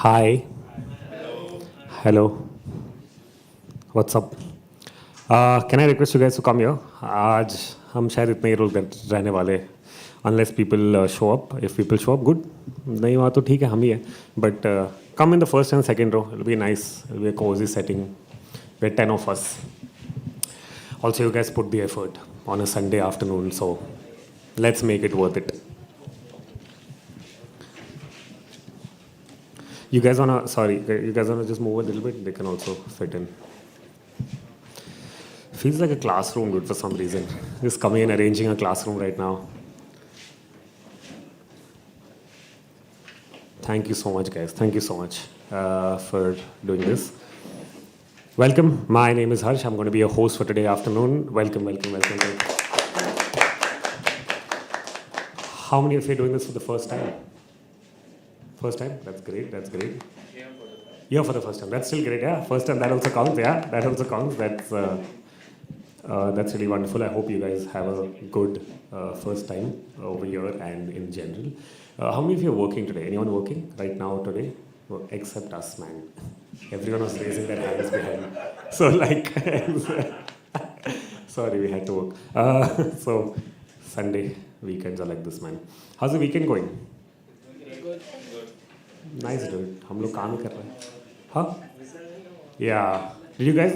Hi. Hello. What's up? Can I request you guys to come here? आज हम शायद इतने ही रोल रहने वाले unless people show up. If people show up, good. नहीं हुआ तो ठीक है हम ही है. But come in the first and second row. It'll be nice. It'll be a cozy setting. We're 10 of us. Also, you guys put the effort on a Sunday afternoon, so let's make it worth it. You guys wanna just move a little bit? They can also fit in. Feels like a classroom, dude, for some reason. Just coming and arranging a classroom right now. Thank you so much, guys. Thank you so much for doing this. Welcome. My name is Harsh. I'm going to be your host for today afternoon. Welcome. How many of you are doing this for the first time? First time? That's great. Here for the first time. That's still great, yeah. First time, that also counts, yeah. That also counts. That's really wonderful. I hope you guys have a good first time over here and in general. How many of you are working today? Anyone working right now today? Well, except us, man. Everyone was raising their hands behind. So like, sorry, we had to work. So Sunday weekends are like this, man. How's the weekend going? Nice, dude. हम लोग काम ही कर रहे हैं. Huh? Yeah. Did you guys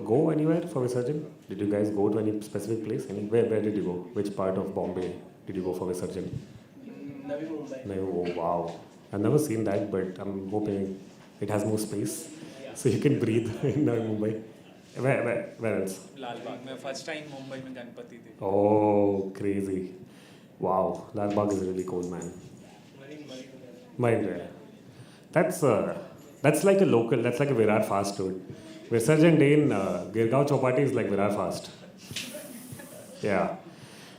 go anywhere for Visarjan? Did you guys go to any specific place? Where did you go? Which part of Bombay did you go for Visarjan? Navi Mumbai. Oh, wow. I've never seen that, but I'm hoping it has more space. So you can breathe in Navi Mumbai. Where else? Lal Bagh. मैं first time Mumbai में गणपति थे. Oh, crazy. Wow. Lal Bagh is really cool, man. Marine. That's like a local, that's like a Virar Fast, dude. Visarjan Day in Girgaon Chowpatty is like Virar Fast. Yeah.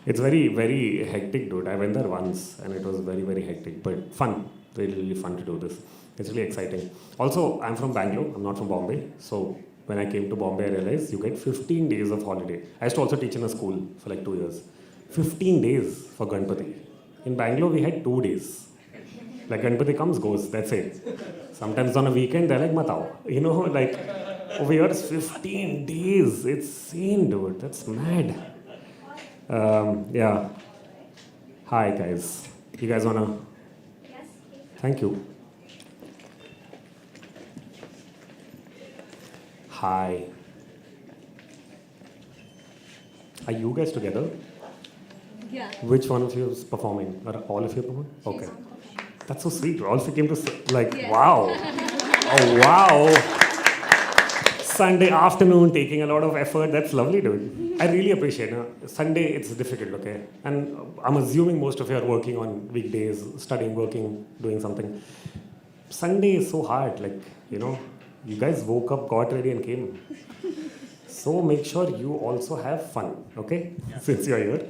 It's very, very hectic, dude. I went there once and it was very, very hectic, but fun. Really, really fun to do this. It's really exciting. Also, I'm from Bangalore. I'm not from Bombay. So when I came to Bombay, I realized you get 15 days of holiday. I used to also teach in a school for like 2 years. 15 days for Ganpati. In Bangalore, we had 2 days. Like Ganpati comes, goes, that's it. Sometimes on a weekend, they're like, matao. You know, like, over here it's 15 days. It's insane, dude. That's mad. Yeah. Hi, guys. You guys wanna? Yes. Thank you. Hi. Are you guys together? Yeah. Which one of you is performing? Are all of you performing? Okay. That's so sweet. All of you came to like, Yes. wow. Oh, wow. Sunday afternoon, taking a lot of effort. That's lovely, dude. I really appreciate it. Sunday, it's difficult, okay? And I'm assuming most of you are working on weekdays, studying, working, doing something. Sunday is so hard. Like, you know, you guys woke up, got ready, and came. So make sure you also have fun, okay? Yeah. Since you're here.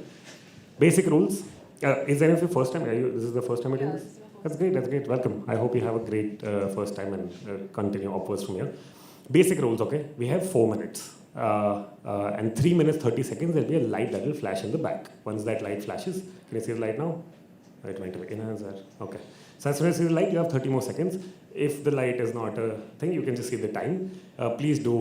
Basic rules. Is any of you first time? This is the first time meeting this? That's great. Welcome. I hope you have a great first time and continue upwards from here. Basic rules, okay? We have 4 minutes. And 3 minutes, 30 seconds, there'll be a light that will flash in the back. Once that light flashes, can you see the light now? It went away. Enhancer. Okay. So as soon as you see the light, you have 30 more seconds. If the light is not a thing, you can just see the time. Please do,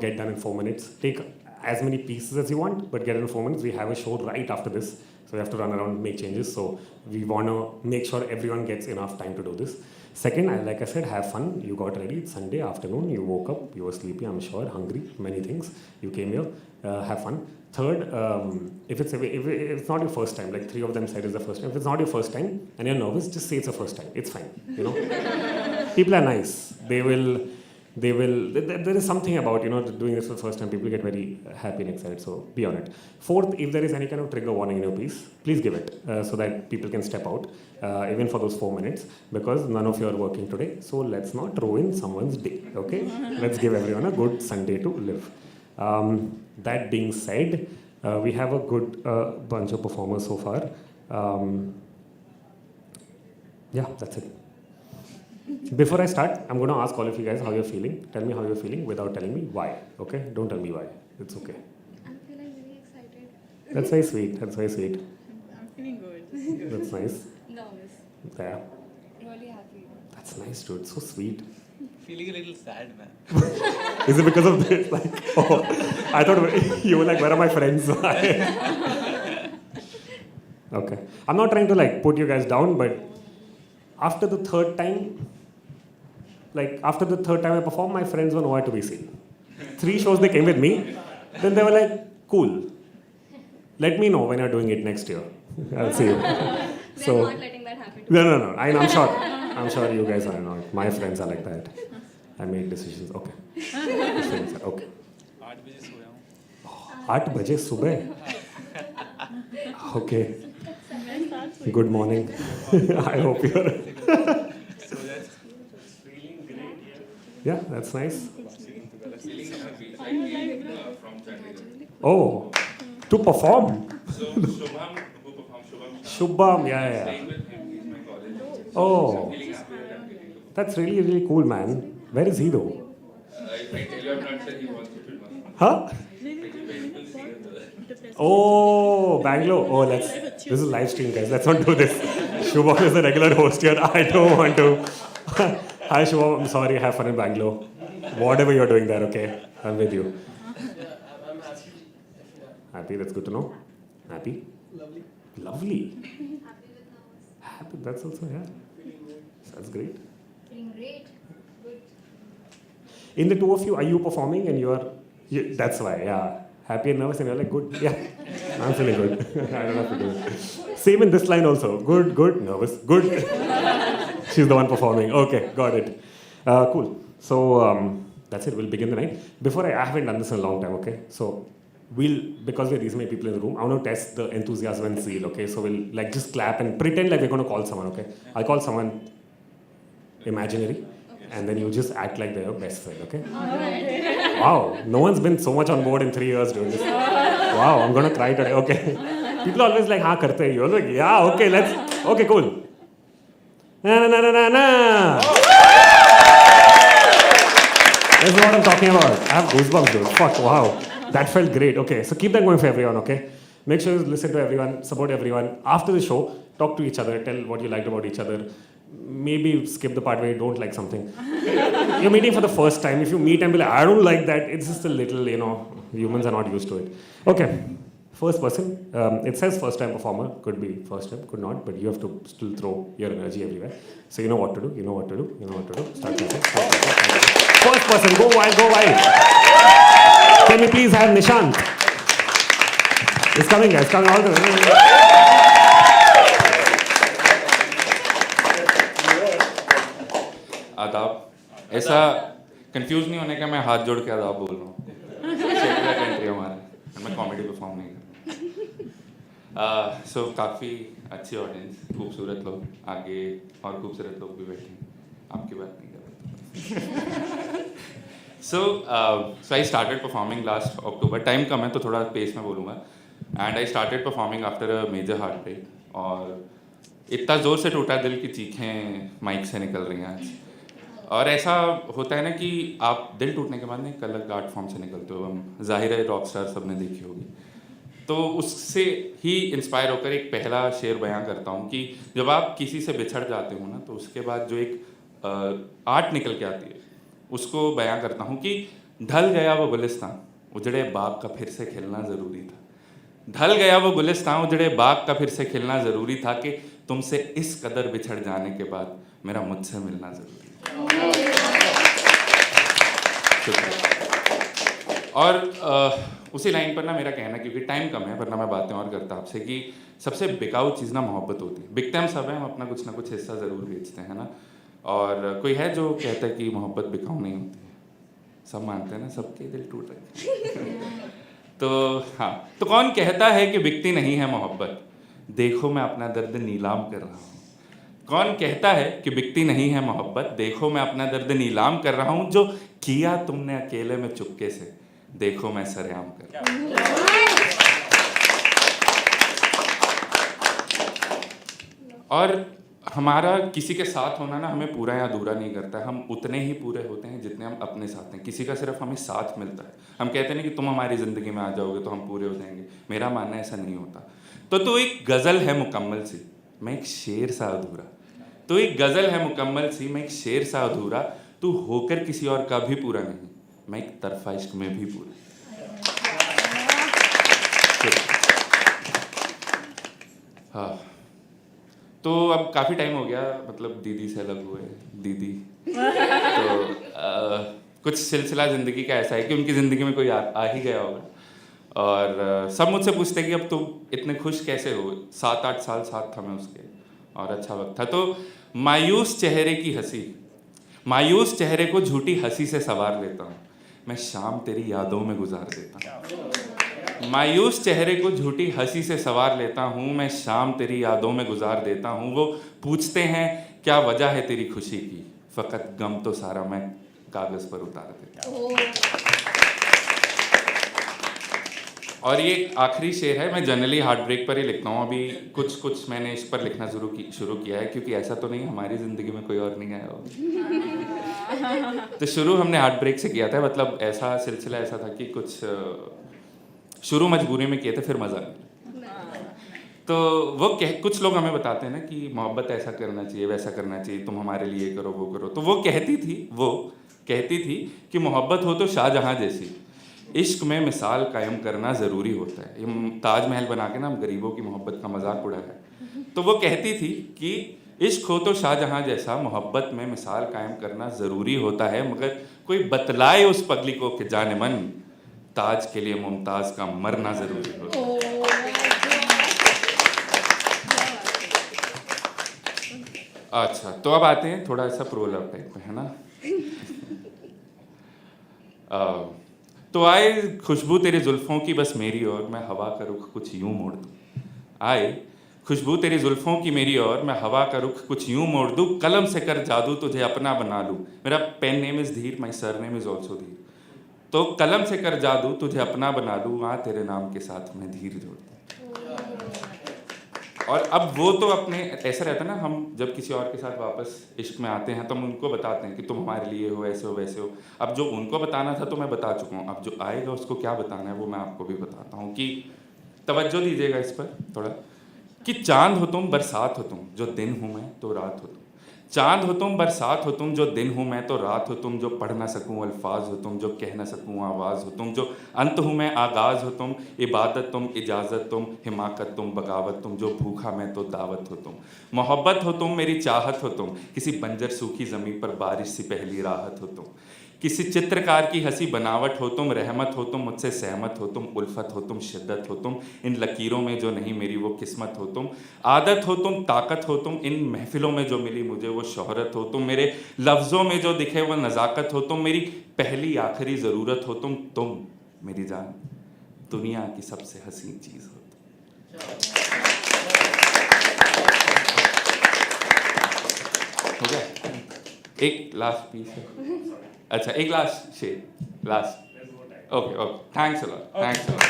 get done in 4 minutes. Take as many pieces as you want, but get in 4 minutes. We have a show right after this. So we have to run around, make changes. So we want to make sure everyone gets enough time to do this. Second, like I said, have fun. You got ready. It's Sunday afternoon. You woke up. You were sleepy, I'm sure, hungry, many things. You came here. Have fun. Third, if it's not your first time, like 3 of them said it's the first time. If it's not your first time and you're nervous, just say it's the first time. It's fine. You know, people are nice. There is something about, doing this for the first time. People get very happy and excited, so be on it. Fourth, if there is any kind of trigger warning in your piece, please give it so that people can step out, even for those 4 minutes, because none of you are working today. So let's not ruin someone's day, okay? Let's give everyone a good Sunday to live. That being said, we have a good bunch of performers so far. Yeah, that's it. Before I start, I'm going to ask all of you guys how you're feeling. Tell me how you're feeling without telling me why. Okay? Don't tell me why. It's okay. I'm feeling really excited. That's very sweet. I'm feeling good. That's nice. Nervous. Yeah. Really happy. That's That's nice, dude. So sweet. Feeling a little sad, man. Is it because of this? Like, oh, I thought you were like, where are my friends? Okay. I'm not trying to like put you guys down, but after the third time I performed, my friends were nowhere to be seen. 3 shows they came with me, then they were like, cool. Let me know when you're doing it next year. I'll see you. They're So, not letting that happen. no. I'm sure you guys are not. My friends are like that. I made decisions. Okay. Okay. 8 बजे सोया हूँ. 8 बजे सुबह. Okay. Good morning. I hope you're. Yeah, that's nice. Oh, to perform. So Shubham, who performs Shubham, yeah. staying with him. He's my college. Oh, Feeling happy that I'm getting to. that's really, really cool, man. Where is he though? If I tell you, I'm not sure he wants to film us. Huh? We'll see it. Oh, Bangalore. Oh, this is live stream, guys. Let's not do this. Shubham is the regular host here. I don't want to. Hi, Shubham. I'm sorry. Have fun in Bangalore. Whatever you're doing there, okay? I'm with you. I'm happy. Happy? That's good to know. Happy? Lovely. Lovely. Happy with nervous. Happy. That's also, yeah. That's great. Feeling great. Good. In the two of you, are you performing and that's why, yeah. Happy and nervous and you're like, good, yeah. I'm feeling good. I don't have to do it. Same in this line also. Good, nervous, good. She's the one performing. Okay, got it. Cool. So, that's it. We'll begin the night. Before I haven't done this in a long time, okay? So, because we're these many people in the room, I want to test the enthusiasm and zeal, okay? So, we'll like just clap and pretend like we're going to call someone, okay? I'll call someone imaginary. And then you just act like they're your best friend, okay? Wow, no one's been so much on board in 3 years doing this. Wow, I'm gonna cry today, okay? People are always like, हाँ करते हैं. You're like, yeah, okay, okay, cool. Na. This is what I'm talking about. I have goosebumps, dude. Fuck, wow. That felt great. Okay, so keep that going for everyone, okay? Make sure you listen to everyone, support everyone. After the show, talk to each other, tell what you liked about each other. Maybe skip the part where you don't like something. You're meeting for the first time. If you meet and be like, I don't like that, it's just a little, humans are not used to it. Okay, first person. It says first time performer. Could be first time, could not, but you have to still throw your energy everywhere. So you know what to do, Start dancing. First person, go wild. Can we please have Nishant? It's coming, guys, coming all the way. आदाब. ऐसा confuse नहीं होने का मैं हाथ जोड़ के आदाब बोल रहा हूँ. सेकुलर कंट्री हमारा. मैं कॉमेडी परफॉर्म नहीं कर रहा. सो काफ़ी अच्छी ऑडियंस, खूबसूरत लोग आगे और खूबसूरत लोग भी बैठे हैं. आपकी बात नहीं कर रहा. So I started performing last October. Time कम है तो थोड़ा पेस में बोलूँगा. And I started performing after a major heartbreak. और इतना ज़ोर से टूटा दिल की चीखें माइक से निकल रही हैं आज. और ऐसा होता है ना कि आप दिल टूटने के बाद एक अलग आर्ट फॉर्म से निकलते हो. हम जाहिर है रॉक स्टार सबने देखी होगी. तो उससे ही इंस्पायर होकर एक पहला शेर बयां करता हूँ कि जब आप किसी से बिछड़ जाते हो ना तो उसके बाद जो एक आर्ट निकल के आती है उसको बयां करता हूँ कि ढल गया वो गुलिस्तान उजड़े बाग का फिर से खिलना ज़रूरी था. ढल गया वो गुलिस्तान उजड़े बाग का फिर से खिलना ज़रूरी था कि तुमसे इस कदर बिछड़ जाने के बाद मेरा मुझसे मिलना ज़रूरी था. और उसी लाइन पर ना मेरा कहना, क्योंकि टाइम कम है वरना मैं बातें और करता आपसे, कि सबसे बिकाऊ चीज़ ना मोहब्बत होती है. बिकते हम सब हैं, हम अपना कुछ ना कुछ हिस्सा ज़रूर बेचते हैं ना. और कोई है जो कहता है कि मोहब्बत बिकाऊ नहीं होती है. सब मानते हैं ना, सबके दिल टूट रहे हैं. तो हाँ, तो कौन कहता है कि बिकती नहीं है मोहब्बत, देखो मैं अपना दर्द नीलाम कर रहा हूँ. कौन कहता है कि बिकती नहीं है मोहब्बत, देखो मैं अपना दर्द नीलाम कर रहा हूँ. जो किया तुमने अकेले में चुपके से, देखो मैं सरेआम कर रहा हूँ. और हमारा किसी के साथ होना ना हमें पूरा या अधूरा नहीं करता. हम उतने ही पूरे होते हैं जितने हम अपने साथ हैं. किसी का सिर्फ हमें साथ मिलता है. हम कहते नहीं कि तुम हमारी ज़िंदगी में आ जाओगे तो हम पूरे हो जाएंगे. मेरा मानना ऐसा नहीं होता. तो एक गज़ल है मुकम्मल सी, मैं एक शेर सा अधूरा. तो एक गज़ल है मुकम्मल सी, मैं एक शेर सा अधूरा, तू होकर किसी और का भी पूरा नहीं, मैं एक तरफा इश्क में भी पूरा। हाँ, तो अब काफ़ी टाइम हो गया, मतलब दीदी से अलग हुए, दीदी तो कुछ सिलसिला ज़िंदगी का ऐसा है कि उनकी ज़िंदगी में कोई आ ही गया होगा, और सब मुझसे पूछते कि अब तुम इतने खुश कैसे हो, 7-8 साल साथ था मैं उसके और अच्छा वक्त था। तो मायूस चेहरे की हंसी, मायूस चेहरे को झूठी हंसी से सवार लेता हूँ, मैं शाम तेरी यादों में गुजार देता हूँ। मायूस चेहरे को झूठी हंसी से सवार लेता हूँ, मैं शाम तेरी यादों में गुजार देता हूँ। वो पूछते हैं क्या वजह है तेरी खुशी की, फ़कत गम तो सारा मैं कागज़ पर उतार देता हूँ। और ये आखिरी शेर है, मैं जनरली हार्ट ब्रेक पर ही लिखता हूँ, अभी कुछ मैंने इस पर लिखना शुरू किया है, क्योंकि ऐसा तो नहीं हमारी ज़िंदगी में कोई और नहीं आया होगा। तो शुरू हमने हार्ट ब्रेक से किया था, मतलब ऐसा सिलसिला ऐसा था कि कुछ शुरू मजबूरी में किए थे, फिर मज़ा नहीं। तो वो कुछ लोग हमें बताते हैं ना कि मोहब्बत ऐसा करना चाहिए, वैसा करना चाहिए, तुम हमारे लिए करो, वो करो। तो वो कहती थी कि मोहब्बत हो तो शाहजहाँ जैसी, इश्क में मिसाल कायम करना ज़रूरी होता है। ये ताजमहल बना के ना हम गरीबों की मोहब्बत का मजाक उड़ाया है। तो वो कहती थी कि इश्क हो तो शाहजहाँ जैसा, मोहब्बत में मिसाल कायम करना ज़रूरी होता है, मगर कोई बतलाए उस पगली को कि जाने मन, ताज के लिए मुमताज़ का मरना ज़रूरी होता है। अच्छा, तो अब आते हैं थोड़ा सा प्रो लव टाइप में, है ना। तो आए खुशबू तेरी जुल्फ़ों की बस मेरी ओर, मैं हवा का रुख कुछ यूं मोड़ दूँ। आए खुशबू तेरी जुल्फ़ों की मेरी ओर, मैं हवा का रुख कुछ यूं मोड़ दूँ, कलम से कर जादू तुझे अपना बना लूँ। मेरा पेन नेम इज़ धीर, my sir name is also धीर। तो कलम से कर जादू तुझे अपना बना लूँ, हाँ तेरे नाम के साथ मैं धीर जोड़ दूँ। और अब वो तो अपने ऐसा रहता है ना, हम जब किसी और के साथ वापस इश्क में आते हैं तो हम उनको बताते हैं कि तुम हमारे लिए हो, ऐसे हो वैसे हो। अब जो उनको बताना था तो मैं बता चुका हूँ, अब जो आएगा उसको क्या बताना है वो मैं आपको भी बताता हूँ। कि तवज्जो दीजिएगा इस पर थोड़ा, कि चांद हो तुम, बरसात हो तुम, जो दिन हूँ मैं तो रात हो तुम। चांद हो तुम, बरसात हो तुम, जो दिन हूँ मैं तो रात हो तुम, जो पढ़ ना सकूँ अल्फाज हो तुम, जो कह ना सकूँ आवाज़ हो तुम, जो अंत हूँ मैं आगाज़ हो तुम, इबादत तुम, इजाज़त तुम, हिमाकत तुम, बगावत तुम, जो भूखा मैं तो दावत हो तुम। मोहब्बत हो तुम, मेरी चाहत हो तुम, किसी बंजर सूखी ज़मीं पर बारिश सी पहली राहत हो तुम। किसी चित्रकार की हंसी बनावट हो तुम, रहमत हो तुम, मुझसे सहमत हो तुम, उल्फत हो तुम, शिद्दत हो तुम, इन लकीरों में जो नहीं मेरी वो किस्मत हो तुम। आदत हो तुम, ताकत हो तुम, इन महफिलों में जो मिली मुझे वो शोहरत हो तुम। मेरे लफ्ज़ों में जो दिखे वो नज़ाकत हो तुम, मेरी पहली आखिरी ज़रूरत हो तुम मेरी जान, दुनिया की सबसे हसीन चीज़ हो तुम। हो गया? एक लास्ट पीस है। अच्छा, एक लास्ट शेर, last. Okay, thanks a lot, thanks a lot.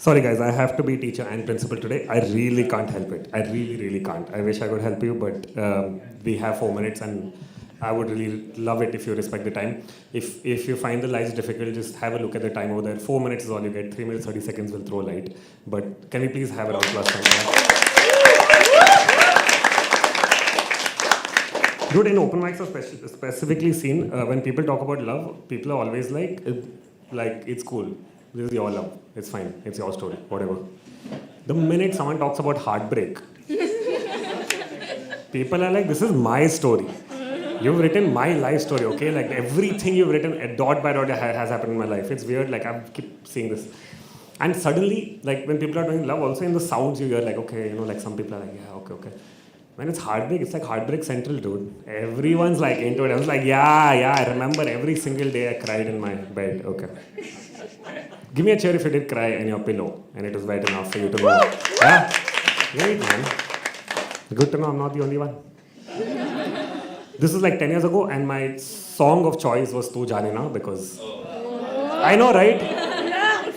Sorry guys, I have to be teacher and principal today. I really can't help it. I really can't. I wish I could help you, but we have 4 minutes and I would really love it if you respect the time. If you find the lights difficult, just have a look at the time over there. 4 minutes is all you get. 3 minutes 30 seconds will throw light. But can we please have a round of applause for that? Dude, in open mics are specifically seen when people talk about love, people are always like it's cool. This is your love. It's fine. It's your story. Whatever. The minute someone talks about heartbreak, people are like, this is my story. You've written my life story, okay? Like everything you've written, dot by dot, has happened in my life. It's weird. Like I keep seeing this. And suddenly, like when people are doing love, also in the sounds you hear, like, okay, you know, like some people are like, yeah, okay. When it's heartbreak, it's like Heartbreak Central, dude. Everyone's like into it. I was like, yeah, I remember every single day I cried in my bed. Okay. Give me a cheer if you did cry in your pillow and it was wet enough for you to know. Yeah? Great, man. Good to know I'm not the only one. This is like 10 years ago and my song of choice was Tu Jaane Na because... I know, right?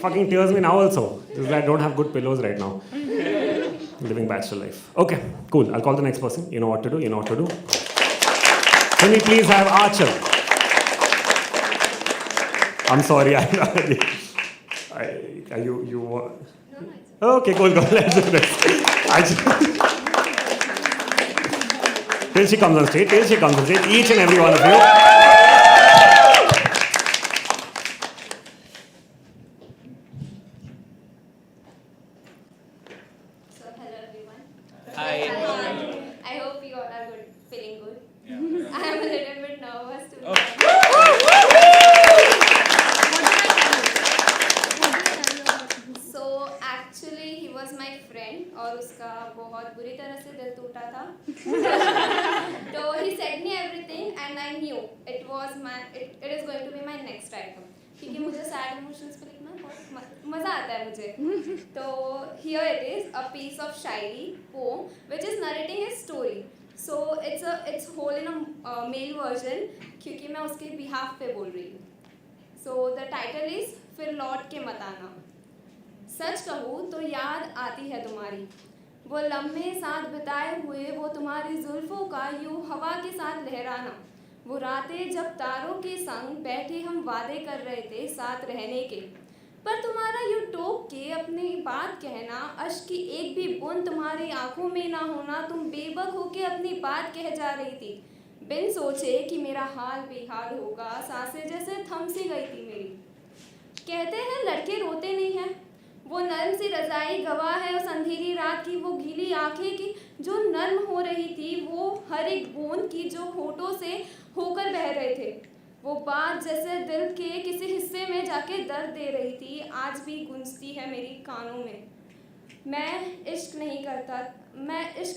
Fucking tears me now also. Just that I don't have good pillows right now. Living bachelor life. Okay, cool. I'll call the next person. You know what to do. Can we please have Achal? I'm sorry. You want? No, no, it's Okay, cool. Let's do this. Till she comes on stage. Each and every one of you. So, hello everyone. Hi. I hope you all are good, feeling good. Yeah. I am a little bit nervous to be So actually he was my friend और उसका बहुत बुरी तरह से दिल टूटा था. So he said me everything and I knew it is going to be my next item. क्योंकि मुझे sad emotions पे लिखना बहुत मज़ा आता है मुझे. तो here it is a piece of Shayari poem which is narrating his story. So it's whole in a male version क्योंकि मैं उसके behalf पे बोल रही हूँ. So the title is फिर लौट के मत आना. सच कहूँ तो याद आती है तुम्हारी वो लम्हे साथ बिताए हुए वो तुम्हारी जुल्फों का यूं हवा के साथ लहराना वो रातें जब तारों के संग बैठे हम वादे कर रहे थे साथ रहने के पर तुम्हारा यूं टोक के अपनी बात कहना अश्क की एक भी बूंद तुम्हारी आंखों में ना होना तुम बेबक होके अपनी बात कह जा रही थी बिन सोचे कि मेरा हाल बेहाल होगा सांसें जैसे थम सी गई थी मेरी कहते हैं लड़के रोते नहीं हैं वो नर्म सी रज़ाई गवाह है उस अंधेरी रात की वो गीली आंखें की जो नर्म हो रही थी वो हर एक बूंद की जो होठों से होकर बह रहे थे वो बात जैसे दिल के किसी हिस्से में जाके दर्द दे रही थी आज भी गूंजती है मेरी कानों में मैं इश्क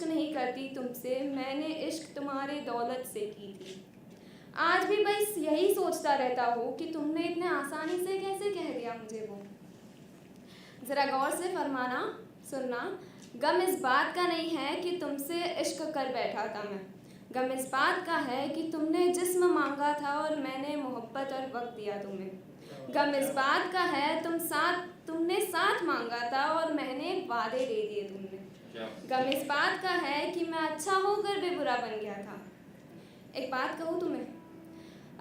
नहीं करती तुमसे मैंने इश्क तुम्हारे दौलत से की थी आज भी बस यही सोचता रहता हूँ कि तुमने इतने आसानी से कैसे कह दिया मुझे वो ज़रा गौर से फरमाना सुनना गम इस बात का नहीं है कि तुमसे इश्क कर बैठा था मैं गम इस बात का है कि तुमने जिस्म मांगा था और मैंने मोहब्बत और वक्त दिया तुम्हें गम इस बात का है तुमने साथ मांगा था और मैंने वादे दे दिए तुमने गम इस बात का है कि मैं अच्छा होकर भी बुरा बन गया था एक बात कहूँ तुम्हें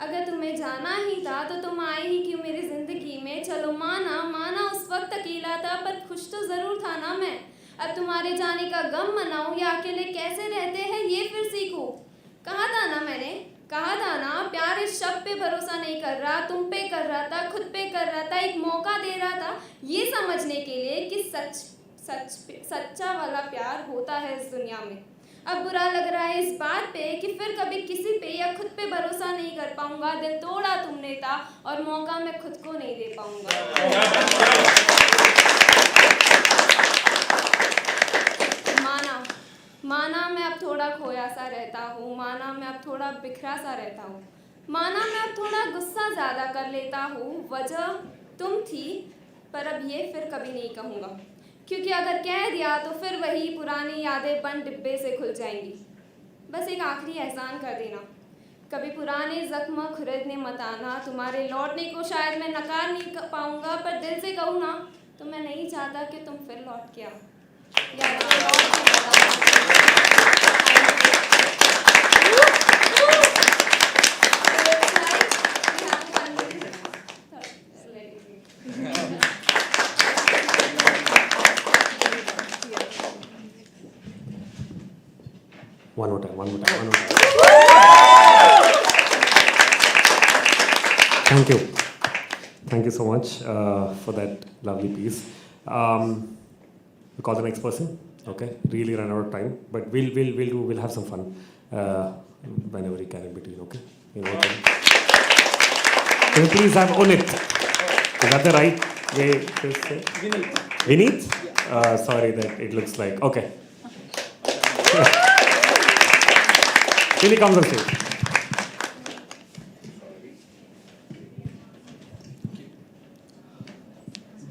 अगर तुम्हें जाना ही था तो तुम आई ही क्यों मेरी ज़िंदगी में चलो माना उस वक्त अकेला था पर खुश तो ज़रूर था ना मैं अब तुम्हारे जाने का गम मनाऊं या अकेले कैसे रहते हैं ये फिर सीखो कहा था ना प्यार इस शब्द पे भरोसा नहीं कर रहा तुम पे कर रहा था खुद पे कर रहा था एक मौका दे रहा था ये समझने के लिए कि सच्चा वाला प्यार होता है इस दुनिया में अब बुरा लग रहा है इस बात पे कि फिर कभी किसी पे या खुद पे भरोसा नहीं कर पाऊंगा दिल तोड़ा तुमने था और मौका मैं खुद को नहीं दे पाऊंगा माना मैं अब थोड़ा खोया सा रहता हूँ माना मैं अब थोड़ा बिखरा सा रहता हूँ माना मैं अब थोड़ा गुस्सा ज़्यादा कर लेता हूँ वजह तुम थी पर अब ये फिर कभी नहीं कहूँगा क्योंकि अगर कह दिया तो फिर वही पुरानी यादें बंद डिब्बे से खुल जाएंगी बस एक आखिरी एहसान कर देना कभी पुराने जख्म खुरदने मत आना तुम्हारे लौटने को शायद मैं नकार नहीं पाऊंगा पर दिल से कहूँ ना तो मैं नहीं चाहता कि तुम फिर लौट के आओ या लौट के मत आना। One more time. Thank you so much for that lovely piece. We call the next person. Okay, really ran out of time, but we'll have some fun whenever we can in between. Okay, you're welcome. Can you please have Unit? Is that the right way to say? Vineet? Sorry that it looks like okay. Really comes on stage.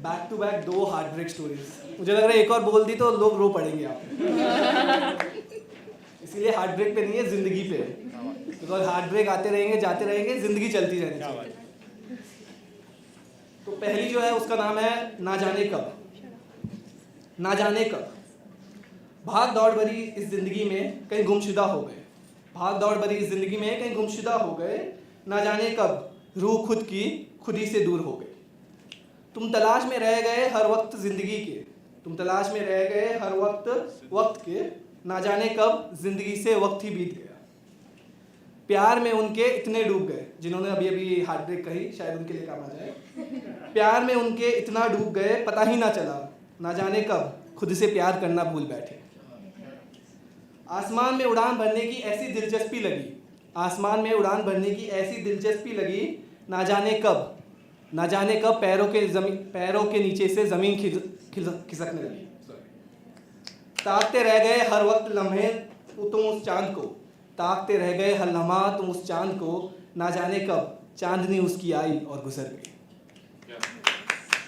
Back to back 2 heartbreak stories मुझे लग रहा है एक और बोल दी तो लोग रो पड़ेंगे आप इसीलिए हार्ट ब्रेक पे नहीं है जिंदगी पे बिकॉज हार्ट ब्रेक आते रहेंगे जाते रहेंगे जिंदगी चलती रहनी चाहिए तो पहली जो है उसका नाम है ना जाने कब भाग दौड़ भरी इस जिंदगी में कहीं गुमशुदा हो गए भाग दौड़ भरी इस जिंदगी में कहीं गुमशुदा हो गए ना जाने कब रूह खुद की खुद ही से दूर हो गई। तुम तलाश में रह गए हर वक्त जिंदगी के, तुम तलाश में रह गए हर वक्त के, ना जाने कब जिंदगी से वक्त ही बीत गया। प्यार में उनके इतने डूब गए, जिन्होंने अभी अभी हार्ट ब्रेक कही, शायद उनके लिए काम आ जाए। प्यार में उनके इतना डूब गए पता ही ना चला, ना जाने कब खुद से प्यार करना भूल बैठे। आसमान में उड़ान भरने की ऐसी दिलचस्पी लगी, आसमान में उड़ान भरने की ऐसी दिलचस्पी लगी, ना जाने कब पैरों के नीचे से ज़मीन खिसकने लगी। ताकते रह गए हर वक्त लम्हे तुम उस चांद को, ताकते रह गए हर लम्हा तुम उस चांद को, ना जाने कब चांदनी उसकी आई और गुजर गई।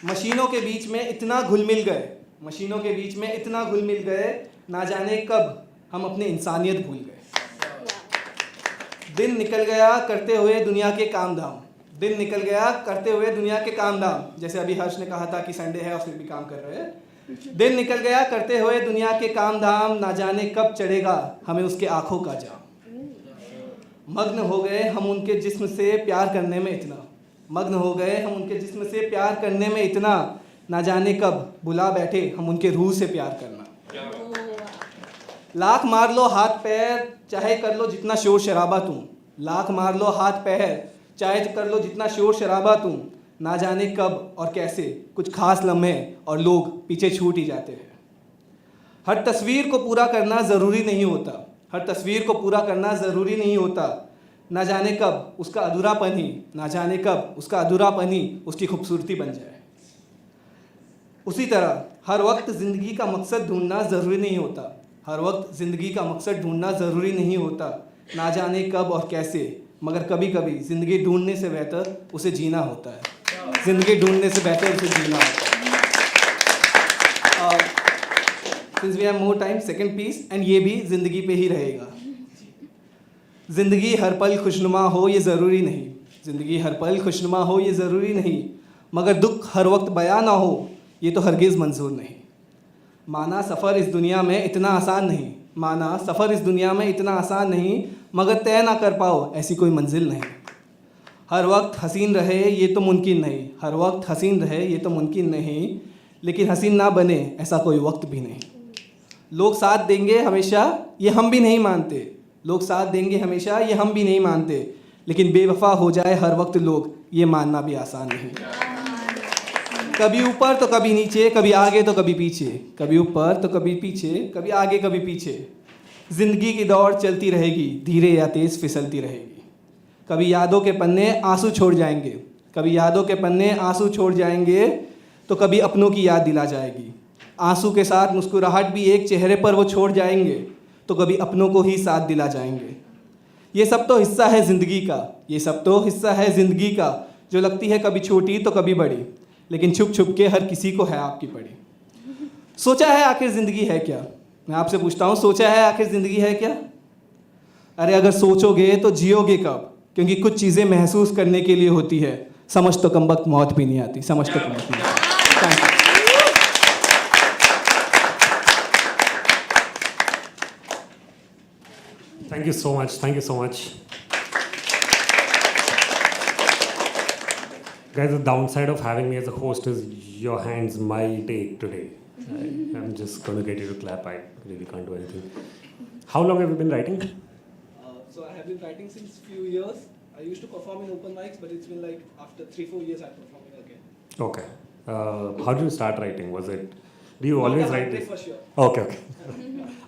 मशीनों के बीच में इतना घुल मिल गए, मशीनों के बीच में इतना घुल मिल गए, ना जाने कब हम अपनी इंसानियत भूल गए। दिन निकल गया करते हुए दुनिया के काम धाम, दिन निकल गया करते हुए दुनिया के काम धाम, जैसे अभी हर्ष ने कहा था कि संडे है और फिर भी काम कर रहे हैं। दिन निकल गया करते हुए दुनिया के काम धाम, ना जाने कब चढ़ेगा हमें उसके आंखों का जाम। मग्न हो गए हम उनके जिस्म से प्यार करने में इतना, मग्न हो गए हम उनके जिस्म से प्यार करने में इतना, ना जाने कब बुला बैठे हम उनके रूह से प्यार करना। लाख मार लो हाथ पैर चाहे कर लो जितना शोर शराबा तुम, लाख मार लो हाथ पैर चाहे कर लो जितना शोर शराबा तुम, ना जाने कब और कैसे कुछ खास लम्हे और लोग पीछे छूट ही जाते हैं। हर तस्वीर को पूरा करना ज़रूरी नहीं होता, हर तस्वीर को पूरा करना ज़रूरी नहीं होता, ना जाने कब उसका अधूरापन ही, ना जाने कब उसका अधूरापन ही उसकी खूबसूरती बन जाए। उसी तरह हर वक्त ज़िंदगी का मकसद ढूंढना ज़रूरी नहीं होता, हर वक्त ज़िंदगी का मकसद ढूंढना ज़रूरी नहीं होता, ना जाने कब और कैसे, मगर कभी कभी ज़िंदगी ढूंढने से बेहतर उसे जीना होता है, ज़िंदगी ढूंढने से बेहतर उसे जीना होता है। Since we have more time, second piece, and ये भी ज़िंदगी पे ही रहेगा। ज़िंदगी हर पल खुशनुमा हो ये ज़रूरी नहीं, ज़िंदगी हर पल खुशनुमा हो ये ज़रूरी नहीं, मगर दुख हर वक्त बयां ना हो ये तो हरगिज़ मंजूर नहीं। माना सफ़र इस दुनिया में इतना आसान नहीं, माना सफ़र इस दुनिया में इतना आसान नहीं, मगर तय ना कर पाओ ऐसी कोई मंजिल नहीं। हर वक्त हसीन रहे ये तो मुमकिन नहीं, हर वक्त हसीन रहे ये तो मुमकिन नहीं, लेकिन हसीन ना बने ऐसा कोई वक्त भी नहीं। लोग साथ देंगे हमेशा ये हम भी नहीं मानते, लोग साथ देंगे हमेशा ये हम भी नहीं मानते, लेकिन बेवफा हो जाए हर वक्त लोग ये मानना भी आसान नहीं। कभी ऊपर तो कभी नीचे, कभी आगे तो कभी पीछे, कभी ऊपर तो कभी पीछे, कभी आगे कभी पीछे। ज़िंदगी की दौड़ चलती रहेगी, धीरे या तेज़ फिसलती रहेगी। कभी यादों के पन्ने आंसू छोड़ जाएंगे, कभी यादों के पन्ने आंसू छोड़ जाएंगे, तो कभी अपनों की याद दिला जाएगी। आंसू के साथ मुस्कुराहट भी एक चेहरे पर वो छोड़ जाएंगे, तो कभी अपनों को ही साथ दिला जाएंगे। ये सब तो हिस्सा है ज़िंदगी का, ये सब तो हिस्सा है ज़िंदगी का, जो लगती है कभी छोटी तो कभी बड़ी, लेकिन छुप छुप के हर किसी को है आपकी पड़ी। सोचा है आखिर ज़िंदगी है क्या? मैं आपसे पूछता हूँ, सोचा है आखिर ज़िंदगी है क्या? अरे अगर सोचोगे तो जियोगे कब? क्योंकि कुछ चीज़ें महसूस करने के लिए होती है, समझ तो कमबख्त मौत भी नहीं आती, समझ तो कमबख्त नहीं आती। Thank you. Thank you so much. Thank you so much. Guys, the downside of having me as a host is your hands might ache today. I'm just going to get you to clap. I really can't do anything. How long have you been writing? So I have been writing since few years. I used to perform in open mics, but it's been like after 3-4 years I'm performing again. Okay. How did you start writing? Was it... Do you always Not a write heartbreak this? for sure. Okay, okay.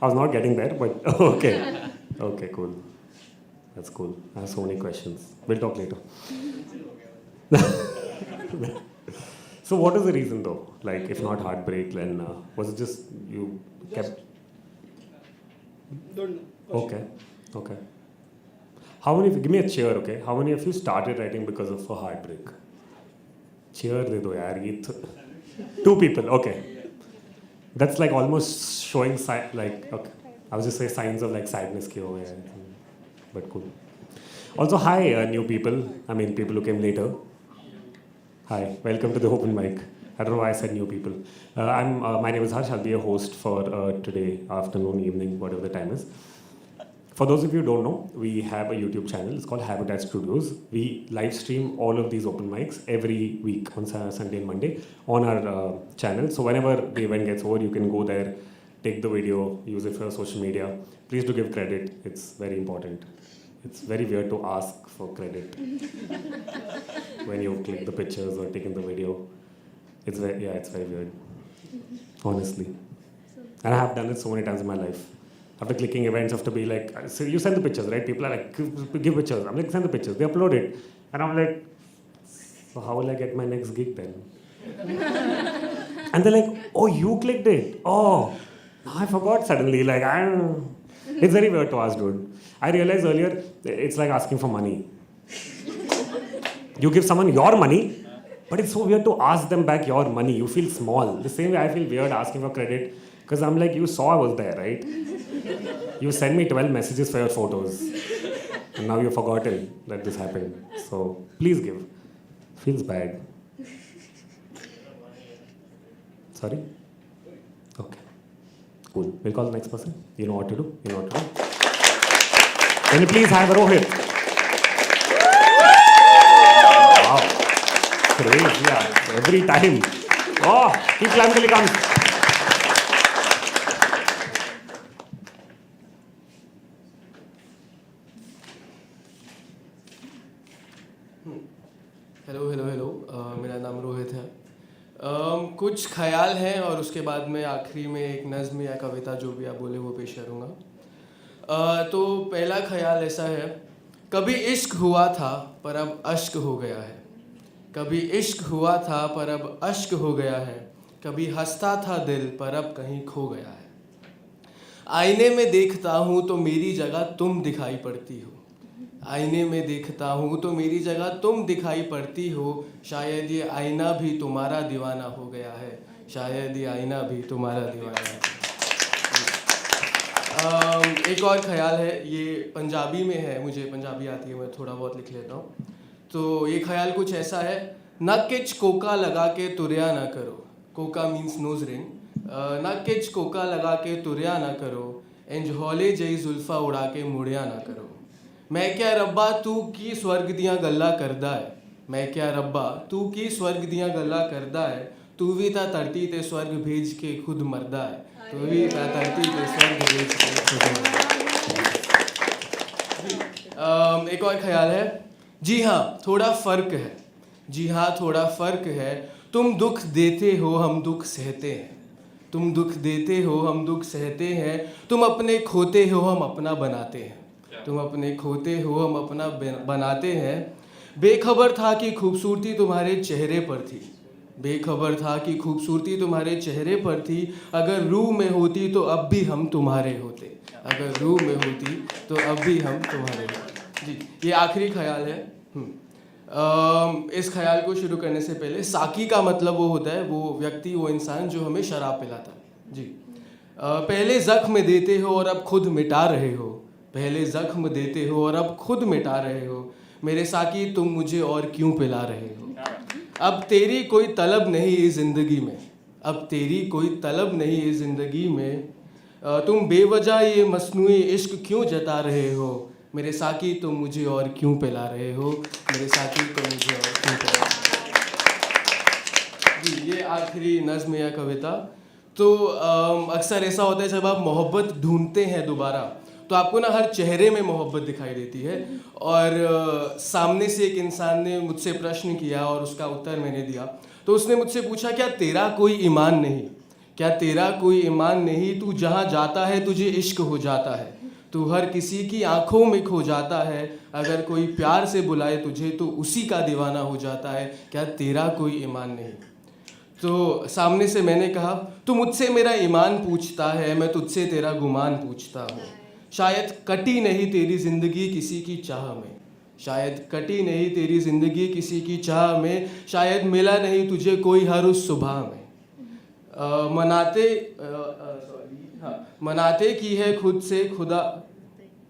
I was not getting there, but okay. Okay, cool. That's cool. I have so many questions. We'll talk later. So what is the reason though? Like, if not heartbreak, then was it just you kept... Don't know. for Okay, okay. How many, give me a cheer, okay? How many of you started writing because of a heartbreak? Cheer de do yaar, ye two people, okay. That's like almost showing, like, okay. I was just saying signs of like sadness ki ho gaya, but cool. Also, hi, new people. I mean, people who came later. Hi, welcome to the open mic. I don't know why I said new people. My name is Harsh. I'll be a host for today, afternoon, evening, whatever the time is. For those of you who don't know, we have a YouTube channel. It's called Habitat Studios. We live stream all of these open mics every week on Sunday and Monday on our channel. So whenever the event gets over, you can go there, take the video, use it for your social media. Please do give credit. It's very important. It's very weird to ask for credit when you click the pictures or taken the video. It's very weird, honestly. And I have done it so many times in my life. After clicking events, after be like, so you send the pictures, right? People are like, give pictures. I'm like, send the pictures. They upload it. And I'm like, so how will I get my next gig then? And they're like, oh, you clicked it. Oh, I forgot suddenly. Like, I don't know. It's very weird to ask, dude. I realized earlier, it's like asking for money. You give someone your money, but it's so weird to ask them back your money. You feel small. The same way I feel weird asking for credit, because I'm like, you saw I was there, right? You sent me 12 messages for your photos. And now you've forgotten that this happened. So please give. Feels bad. Sorry? Okay. Cool. We'll call the next person. You know what to do. Can you please have Rohit? Wow. Crazy, yeah. Every time. Oh, keep climbing till he comes. Hello मेरा नाम रोहित है। कुछ ख्याल हैं और उसके बाद में आखिरी में एक नज़्म या कविता जो भी आप बोले वो पेश करूँगा। तो पहला ख्याल ऐसा है, कभी इश्क हुआ था पर अब अश्क हो गया है। कभी इश्क हुआ था पर अब अश्क हो गया है। कभी हंसता था दिल पर अब कहीं खो गया है। आईने में देखता हूँ तो मेरी जगह तुम दिखाई पड़ती हो। आईने में देखता हूँ तो मेरी जगह तुम दिखाई पड़ती हो। शायद ये आईना भी तुम्हारा दीवाना हो गया है। शायद ये आईना भी तुम्हारा दीवाना है। एक और ख्याल है, ये पंजाबी में है, मुझे पंजाबी आती है, मैं थोड़ा बहुत लिख लेता हूँ। तो ये ख्याल कुछ ऐसा है, नक किच कोका लगा के तुरिया ना करो। Coca means nose ring. नक किच कोका लगा के तुरिया ना करो। इंज हौले जई जुल्फा उड़ा के मुड़िया ना करो। मैं क्या रब्बा तू की स्वर्ग दियाँ गल्ला करदा है। मैं क्या रब्बा तू की स्वर्ग दियाँ गल्ला करदा है। तू भी ता धरती ते स्वर्ग भेज के खुद मरदा है। तू भी ता धरती ते स्वर्ग भेज के खुद मरदा है। एक और ख्याल है, जी हाँ थोड़ा फ़र्क है। जी हाँ थोड़ा फ़र्क है। तुम दुख देते हो हम दुख सहते हैं। तुम दुख देते हो हम दुख सहते हैं। तुम अपने खोते हो हम अपना बनाते हैं। तुम अपने खोते हो हम अपना बनाते हैं। बेखबर था कि खूबसूरती तुम्हारे चेहरे पर थी। बेखबर था कि खूबसूरती तुम्हारे चेहरे पर थी। अगर रूह में होती तो अब भी हम तुम्हारे होते। अगर रूह में होती तो अब भी हम तुम्हारे होते। जी, ये आखिरी ख्याल है। इस ख्याल को शुरू करने से पहले, साकी का मतलब वो होता है, वो व्यक्ति, वो इंसान जो हमें शराब पिलाता है। जी, पहले ज़ख्म देते हो और अब खुद मिटा रहे हो। पहले ज़ख्म देते हो और अब खुद मिटा रहे हो। मेरे साकी तुम मुझे और क्यों पिला रहे हो। अब तेरी कोई तलब नहीं इस ज़िंदगी में। अब तेरी कोई तलब नहीं इस ज़िंदगी में। तुम बेवजह ये मसनूई इश्क क्यों जता रहे हो। मेरे साकी तुम मुझे और क्यों पिला रहे हो। मेरे साकी तुम मुझे और क्यों पिला रहे हो। जी, ये आखिरी नज़्म या कविता। तो अक्सर ऐसा होता है जब आप मोहब्बत ढूंढते हैं दोबारा, तो आपको ना हर चेहरे में मोहब्बत दिखाई देती है। और सामने से एक इंसान ने मुझसे प्रश्न किया और उसका उत्तर मैंने दिया। तो उसने मुझसे पूछा, क्या तेरा कोई ईमान नहीं। क्या तेरा कोई ईमान नहीं। तू जहाँ जाता है तुझे इश्क हो जाता है। तू हर किसी की आंखों में खो जाता है। अगर कोई प्यार से बुलाए तुझे तो उसी का दीवाना हो जाता है। क्या तेरा कोई ईमान नहीं। तो सामने से मैंने कहा, तू मुझसे मेरा ईमान पूछता है, मैं तुझसे तेरा गुमान पूछता हूँ। शायद कटी नहीं तेरी ज़िंदगी किसी की चाह में। शायद कटी नहीं तेरी ज़िंदगी किसी की चाह में। शायद मिला नहीं तुझे कोई हर उस सुबह में। मनाते की है खुद से खुदा।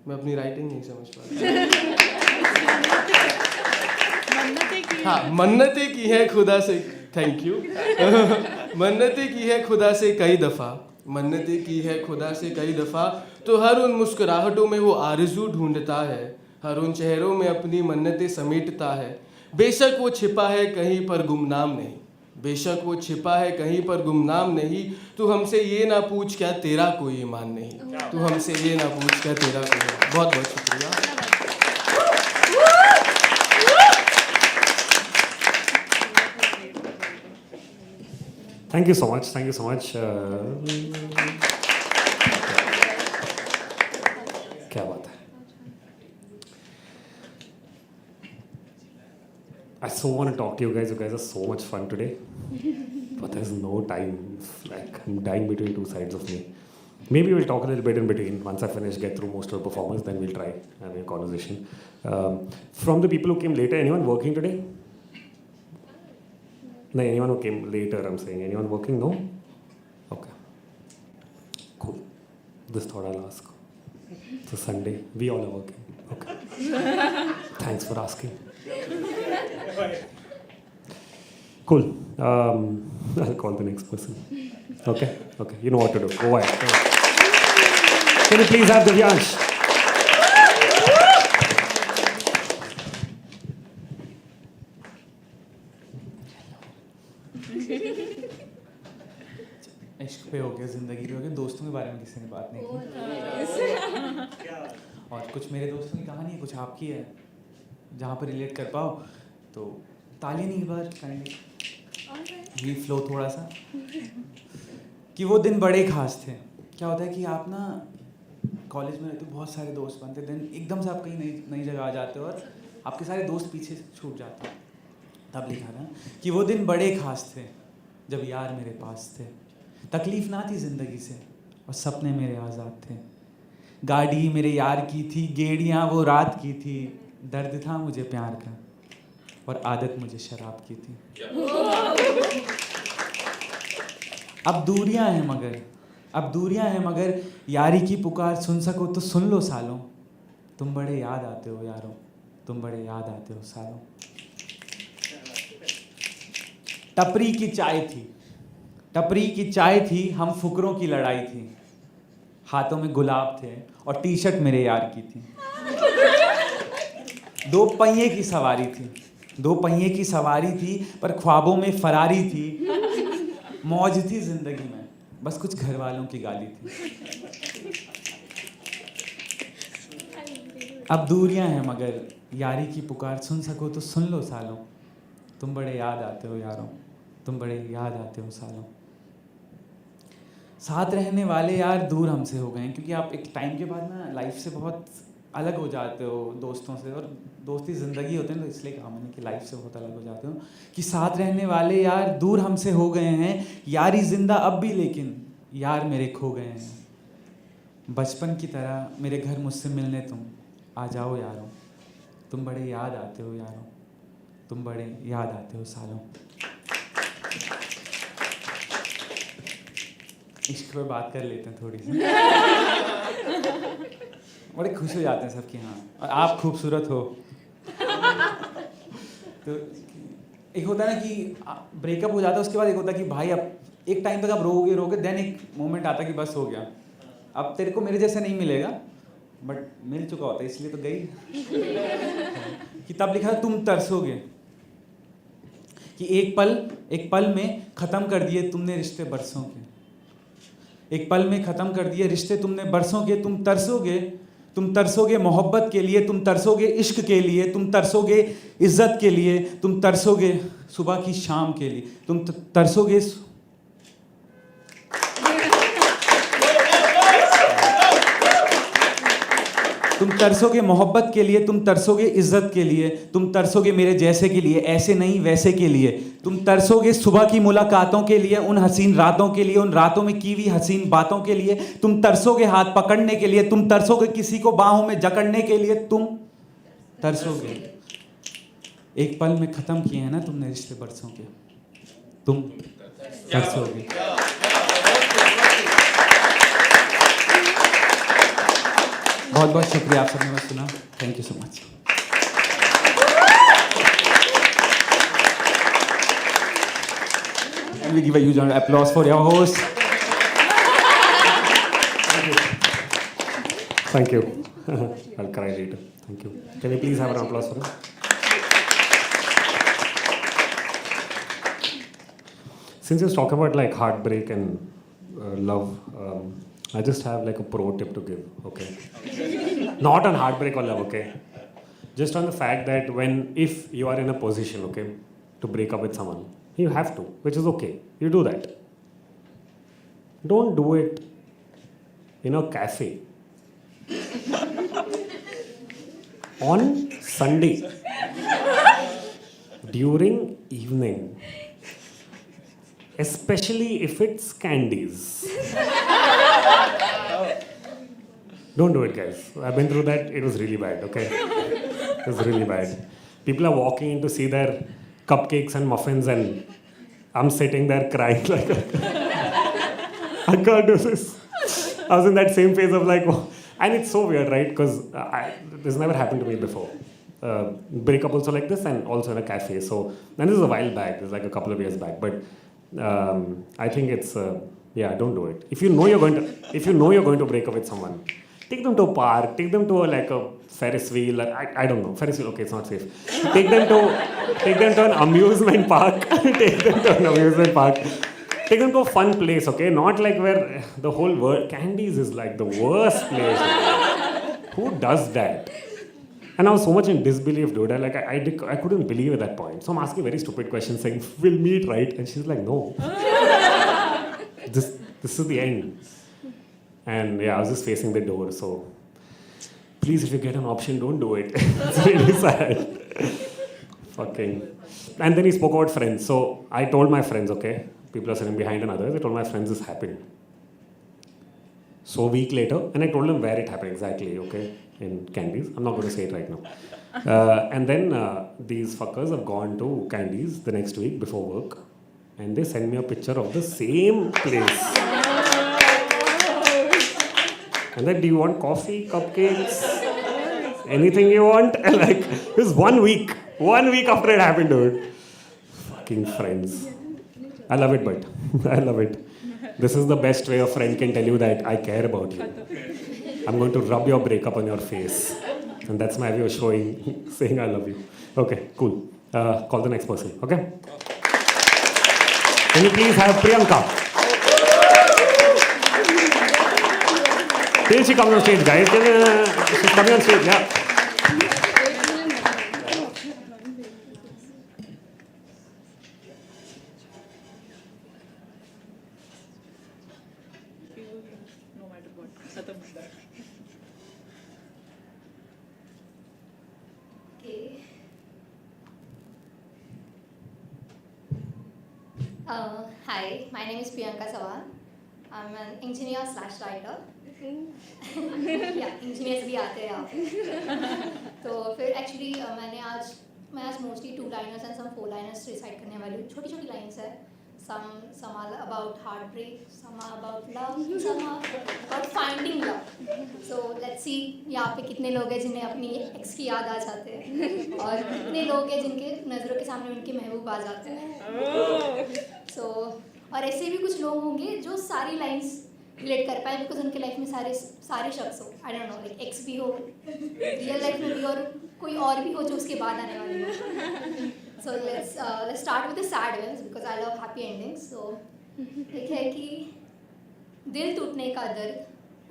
मैं अपनी राइटिंग नहीं समझ पा रहा। हाँ, मन्नतें की है खुदा से। Thank you. मन्नतें की है खुदा से कई दफ़ा। मन्नतें की है खुदा से कई दफ़ा, तो हर उन मुस्कुराहटों में वो आरज़ू ढूंढता है, हर उन चेहरों में अपनी मन्नतें समेटता है। बेशक वो छिपा है कहीं पर गुमनाम नहीं, बेशक वो छिपा है कहीं पर गुमनाम नहीं। तू हमसे ये ना पूछ क्या तेरा कोई ईमान नहीं, तू हमसे ये ना पूछ क्या तेरा कोई। बहुत बहुत शुक्रिया। Thank you so much. Thank you so much. क्या बात है. I so want to talk to you guys. You guys are so much fun today. But there's no time. It's like I'm dying between two sides of me. Maybe we'll talk a little bit in between. Once I finish, get through most of the performance, then we'll try having a conversation. From the people who came later, anyone working today? No, anyone who came later, I'm saying. Anyone working? No? Okay. Cool. This thought I'll ask. It's a Sunday. We all are working. Okay. Thanks for asking. Cool. I'll call the next person. Okay? Okay. You know what to do. Go ahead. Go ahead. Can you please have Divyansh? इश्क पे हो गया, ज़िंदगी पे हो गया, दोस्तों के बारे में किसी ने बात नहीं की। और कुछ मेरे दोस्तों की कहानी है, कुछ आपकी है, जहाँ पर रिलेट कर पाओ तो ताली नहीं बार काइंडली ये फ्लो थोड़ा सा। कि वो दिन बड़े खास थे। क्या होता है कि आप ना कॉलेज में रहते हो, बहुत सारे दोस्त बनते, देन एकदम से आप कहीं नई जगह आ जाते हो और आपके सारे दोस्त पीछे छूट जाते हैं। तब लिखा था कि वो दिन बड़े खास थे जब यार मेरे पास थे, तकलीफ ना थी ज़िंदगी से और सपने मेरे आज़ाद थे। गाड़ी मेरे यार की थी, गेड़ियाँ वो रात की थी, दर्द था मुझे प्यार का और आदत मुझे शराब की थी। अब दूरियां हैं मगर यारी की पुकार सुन सको तो सुन लो सालों, तुम बड़े याद आते हो यारों, तुम बड़े याद आते हो सालों। टपरी की चाय थी, हम फुकरों की लड़ाई थी, हाथों में गुलाब थे और टी शर्ट मेरे यार की थी। दो पहिए की सवारी थी पर ख्वाबों में फरारी थी। मौज थी जिंदगी में, बस कुछ घर वालों की गाली थी। अब दूरियां हैं मगर यारी की पुकार सुन सको तो सुन लो सालों, तुम बड़े याद आते हो यारों, तुम बड़े याद आते हो सालों। साथ रहने वाले यार दूर हमसे हो गए हैं, क्योंकि आप एक टाइम के बाद ना लाइफ से बहुत अलग हो जाते हो दोस्तों से, और दोस्ती ज़िंदगी होते हैं तो इसलिए कहा मैंने कि लाइफ से बहुत अलग हो जाते हो। कि साथ रहने वाले यार दूर हमसे हो गए हैं, यारी जिंदा अब भी लेकिन यार मेरे खो गए हैं। बचपन की तरह मेरे घर मुझसे मिलने तुम आ जाओ यारों, तुम बड़े याद आते हो यारों, तुम बड़े याद आते हो सालों। इश्क पे बात कर लेते हैं थोड़ी सी। बड़े खुश हो जाते हैं सब कि हाँ, और आप खूबसूरत हो। तो एक होता है ना कि ब्रेकअप हो जाता है, उसके बाद एक होता है कि भाई अब एक टाइम तक आप रोगे, देन एक मोमेंट आता है कि बस हो गया, अब तेरे को मेरे जैसे नहीं मिलेगा, बट मिल चुका होता है इसलिए तो गई। कि तब लिखा तुम तरसोगे, कि एक पल में ख़त्म कर दिए तुमने रिश्ते बरसों के, एक पल में ख़त्म कर दिए रिश्ते तुमने बरसों के। तुम तरसोगे मोहब्बत के लिए, तुम तरसोगे इश्क के लिए, तुम तरसोगे इज़्ज़त के लिए, तुम तरसोगे सुबह की शाम के लिए, तुम तरसोगे तुम तरसोगे मोहब्बत के लिए, तुम तरसोगे इज्जत के लिए, तुम तरसोगे मेरे जैसे के लिए, ऐसे नहीं वैसे के लिए, तुम तरसोगे सुबह की मुलाकातों के लिए, उन हसीन रातों के लिए, उन रातों में की हुई हसीन बातों के लिए, तुम तरसोगे हाथ पकड़ने के लिए, तुम तरसोगे किसी को बाहों में जकड़ने के लिए, तुम तरसोगे। एक पल में खत्म किए हैं ना तुमने रिश्ते बरसों के, तुम तरसोगे। बहुत बहुत शुक्रिया आप सबने मुझे सुना। Thank you so much. And we give a huge round of applause for your host. Thank you. I'll cry later. Thank you. Can we please have an applause for him? Since you're talking about like heartbreak and love, I just have like a pro tip to give, okay? Not on heartbreak or love, okay? Just on the fact that if you are in a position, okay, to break up with someone, you have to, which is okay. You do that. Don't do it in a cafe. On Sunday, during evening, especially if it's candies. Don't do it, guys. I've been through that. It was really bad, okay? It was really bad. People are walking in to see their cupcakes and muffins, and I'm sitting there crying like, I can't do this. I was in that same phase of like, oh. And it's so weird, right? Because this never happened to me before. Breakup also like this, and also in a cafe. So, and this is a while back. This is like a couple of years back. But I think it's don't do it. If you know you're going to break up with someone, take them to a park. Take them to a Ferris wheel. I don't know, Ferris wheel. Okay, it's not safe. Take them to an amusement park. Take them to a fun place, okay? Not like where the whole world... Candies is like the worst place. Who does that? And I was so much in disbelief, dude. I couldn't believe at that point. So I'm asking very stupid questions saying, we'll meet, right? And she's like, no. This is the end. And yeah, I was just facing the door. So please, if you get an option, don't do it. It's really sad. Fucking... And then he spoke about friends. So I told my friends, okay? People are sitting behind and others. I told my friends this happened. So a week later, and I told them where it happened exactly, okay? In Candies. I'm not going to say it right now. And then these fuckers have gone to Candies the next week before work. And they send me a picture of the same place. And then, do you want coffee, cupcakes, anything you want? And like, it was 1 week. 1 week after it happened, dude. Fucking friends. I love it, but I love it. This is the best way a friend can tell you that I care about you. I'm going to rub your breakup on your face. And that's my way of saying I love you. Okay, cool. Call the next person, okay? Can you please have Priyanka? Till she comes on stage, guys. She's coming on stage, yeah. Hi, my name is Priyanka Sawan. I'm an engineer/writer. Engineers भी आते हैं यहाँ पे. तो फिर actually मैं आज mostly 2 liners and some 4 liners recite करने वाली हूँ. छोटी छोटी लाइन्स है. Some are about heartbreak, some are about love, some are about finding love. So let's see यहाँ पे कितने लोग हैं जिन्हें अपनी एक्स की याद आ जाते हैं और कितने लोग हैं जिनके नज़रों के सामने उनके महबूब आ जाते हैं. So और ऐसे भी कुछ लोग होंगे जो सारी लाइन्स रिलेट कर पाए बिकॉज उनके लाइफ में सारे शख्स हो. I don't know like x भी हो रियल लाइफ में भी और कोई और भी हो जो उसके बाद आने वाली हो. So let's start with the sad ones because I love happy endings. So एक है कि दिल टूटने का दर्द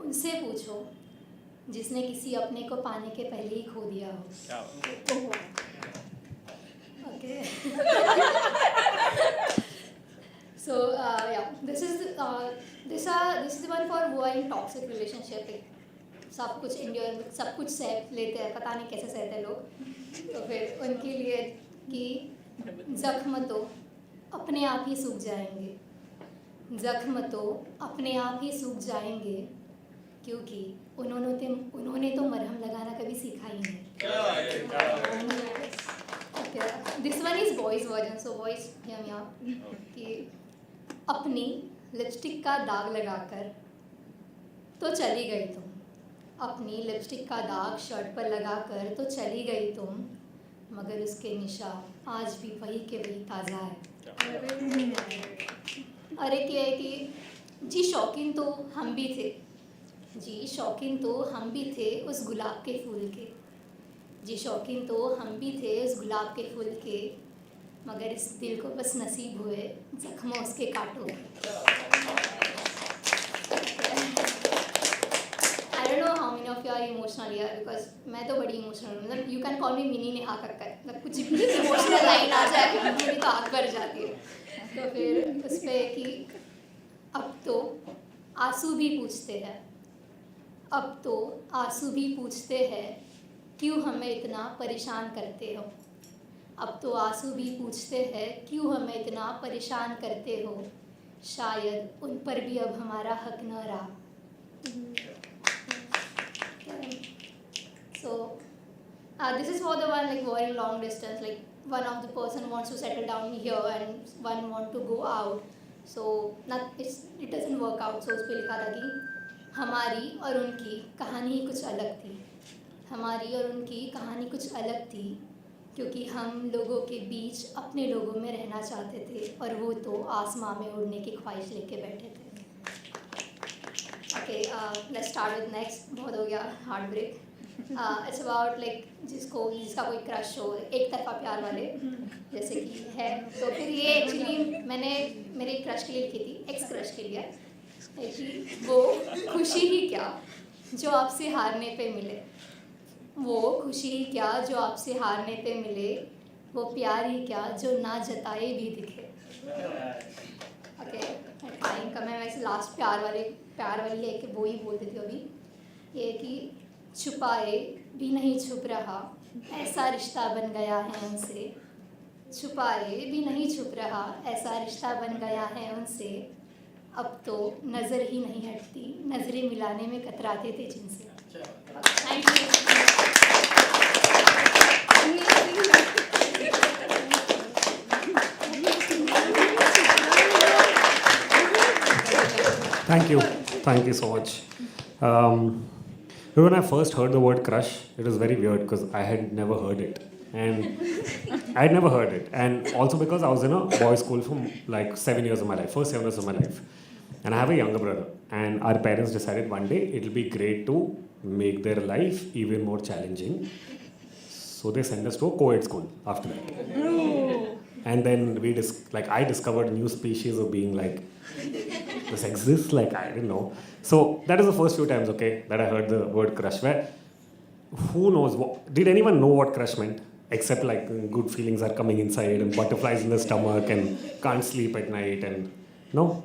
उनसे पूछो जिसने किसी अपने को पाने के पहले ही खो दिया हो. Okay. So this is the one for who are in toxic relationship. सब कुछ endure, सब कुछ सह लेते हैं, पता नहीं कैसे सहते हैं लोग. तो फिर उनके लिए कि जख्म तो अपने आप ही सूख जाएंगे, जख्म तो अपने आप ही सूख जाएंगे क्योंकि उन्होंने तो मरहम लगाना कभी सीखा ही नहीं. This one is voice version. So voice कि अपनी लिपस्टिक का दाग लगाकर तो चली गई तुम, अपनी लिपस्टिक का दाग शर्ट पर लगाकर तो चली गई तुम, मगर उसके निशान आज भी वही के वही ताज़ा है. अरे क्या है कि जी शौकीन तो हम भी थे जी शौकीन तो हम भी थे उस गुलाब के फूल के, जी शौकीन तो हम भी थे उस गुलाब के फूल के, मगर इस दिल को बस नसीब हुए जख्मों उसके कांटों के। I don't know how many of you are emotional here because मैं तो बड़ी इमोशनल हूँ, मतलब you can call me mini Neha Kakkar, मतलब कुछ भी इमोशनल लाइन आ जाए मेरी तो आँख भर जाती है। तो फिर उस पे कि अब तो आंसू भी पूछते हैं, अब तो आंसू भी पूछते हैं क्यों हमें इतना परेशान करते हो, अब तो आंसू भी पूछते हैं क्यों हमें इतना परेशान करते हो, शायद उन पर भी अब हमारा हक न रहा। So this is for the one like very long distance, like one of the person wants to settle down here and one want to go out, so it doesn't work out. So उस पे लिखा था कि हमारी और उनकी कहानी कुछ अलग थी, हमारी और उनकी कहानी कुछ अलग थी, क्योंकि हम लोगों के बीच अपने लोगों में रहना चाहते थे और वो तो आसमां में उड़ने की ख्वाहिश लेके बैठे थे। Okay, let's start with next. बहुत हो गया heartbreak. It's about like जिसका कोई क्रश हो, एक तरफा प्यार वाले जैसे कि है, तो फिर ये एक्चुअली मैंने मेरे क्रश के लिए लिखी थी, एक्स क्रश के लिए, कि वो खुशी ही क्या जो आपसे हारने पे मिले, वो खुशी ही क्या जो आपसे हारने पे मिले, वो प्यार ही क्या जो ना जताए भी दिखे। ओके टाइम कम है, वैसे लास्ट प्यार वाली है कि वो ही बोल देती हूँ अभी, ये कि छुपाए भी नहीं छुप रहा ऐसा रिश्ता बन गया है उनसे, छुपाए भी नहीं छुप रहा ऐसा रिश्ता बन गया है उनसे, अब तो नज़र ही नहीं हटती नज़रें मिलाने में कतराते थे जिनसे। Thank Thank you so much. When I first heard the word crush, it was very weird because I had never heard it, and also because I was in a boys' school for like 7 years of my life, first 7 years of my life, and I have a younger brother, and our parents decided one day it'll be great to make their life even more challenging, so they sent us to a co-ed school after that. And then I discovered a new species of being like, this exists, like I didn't know. So that is the first few times, okay, that I heard the word crush, where who knows, did anyone know what crush meant? Except like good feelings are coming inside and butterflies in the stomach and can't sleep at night and, no.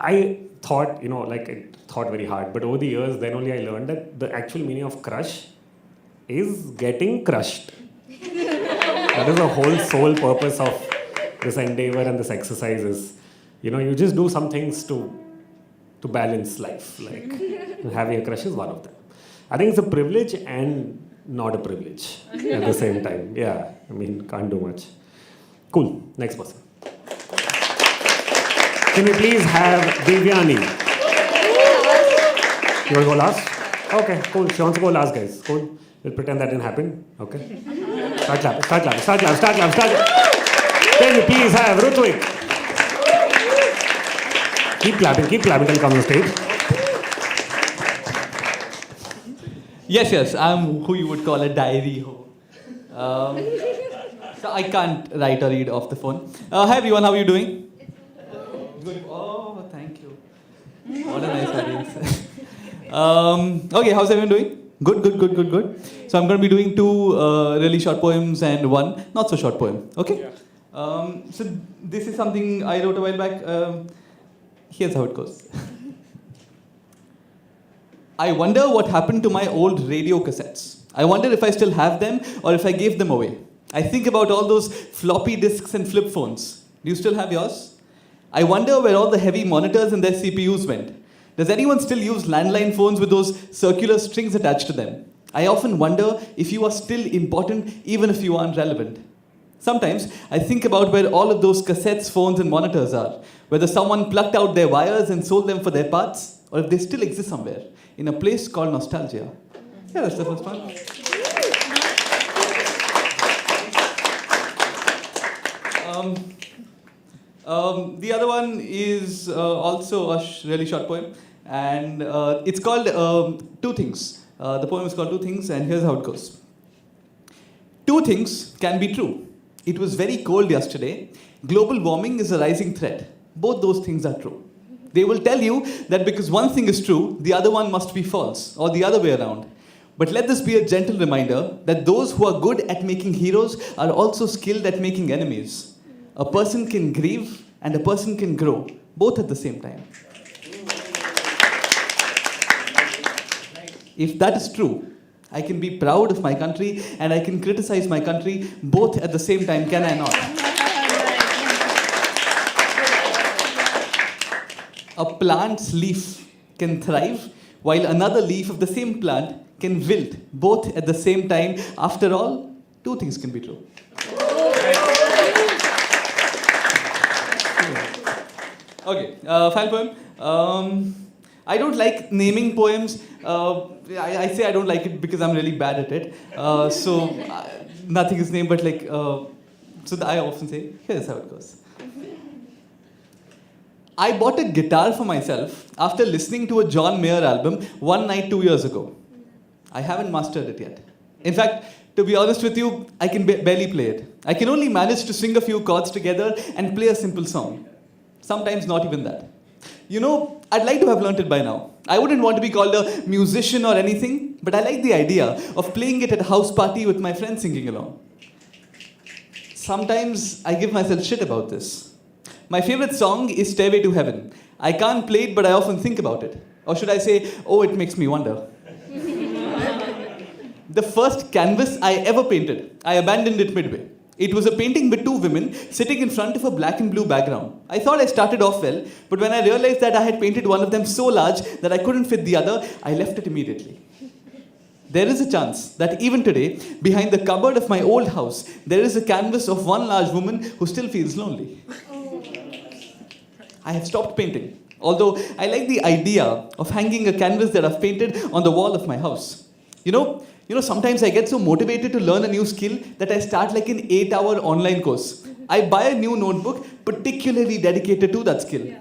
I thought, I thought very hard, but over the years, then only I learned that the actual meaning of crush is getting crushed. That is the whole sole purpose of this endeavor and this exercise is, you just do some things to balance life. Like having a crush is one of them. I think it's a privilege and not a privilege at the same time. Yeah, I mean, can't do much. Cool. Next person. Can we please have Devyani? You want to go last? Okay, cool. She wants to go last, guys. Cool. We'll pretend that didn't happen. Okay. Start clapping. Can you please have Rutvik? Keep clapping till he comes on stage. Yes, I'm who you would call a diary ho. So I can't write or read off the phone. Hi everyone, how are you doing? Good. Oh, thank you. What a nice audience. Okay, how's everyone doing? Good. So I'm going to be doing 2 really short poems and 1 not so short poem. Okay? Yeah. So this is something I wrote a while back. Here's how it goes. I wonder what happened to my old radio cassettes. I wonder if I still have them or if I gave them away. I think about all those floppy disks and flip phones. Do you still have yours? I wonder where all the heavy monitors and their CPUs went. Does anyone still use landline phones with those circular strings attached to them? I often wonder if you are still important even if you aren't relevant. Sometimes I think about where all of those cassettes, phones and monitors are. Whether someone plucked out their wires and sold them for their parts, or if they still exist somewhere in a place called nostalgia. Yeah, that's the first one. The other one is also a really short poem. And it's called Two Things. The poem is called Two Things, and here's how it goes. Two things can be true. It was very cold yesterday. Global warming is a rising threat. Both those things are true. They will tell you that because one thing is true, the other one must be false, or the other way around. But let this be a gentle reminder that those who are good at making heroes are also skilled at making enemies. A person can grieve and a person can grow, both at the same time. If that is true, I can be proud of my country and I can criticize my country both at the same time, can I not? A plant's leaf can thrive while another leaf of the same plant can wilt, both at the same time. After all, two things can be true. Okay, final poem. I don't like naming poems. I say I don't like it because I'm really bad at it. Nothing is named, but I often say, here's how it goes. I bought a guitar for myself after listening to a John Mayer album one night 2 years ago. I haven't mastered it yet. In fact, to be honest with you, I can barely play it. I can only manage to sing a few chords together and play a simple song. Sometimes not even that. You know, I'd like to have learnt it by now. I wouldn't want to be called a musician or anything, but I like the idea of playing it at a house party with my friends singing along. Sometimes I give myself shit about this. My favorite song is Stairway to Heaven. I can't play it, but I often think about it. Or should I say, oh, it makes me wonder. The first canvas I ever painted, I abandoned it midway. It was a painting with two women sitting in front of a black and blue background. I thought I started off well, but when I realized that I had painted one of them so large that I couldn't fit the other, I left it immediately. There is a chance that even today, behind the cupboard of my old house, there is a canvas of one large woman who still feels lonely. I have stopped painting, although I like the idea of hanging a canvas that I've painted on the wall of my house. You know, sometimes I get so motivated to learn a new skill that I start like an 8-hour online course. I buy a new notebook particularly dedicated to that skill.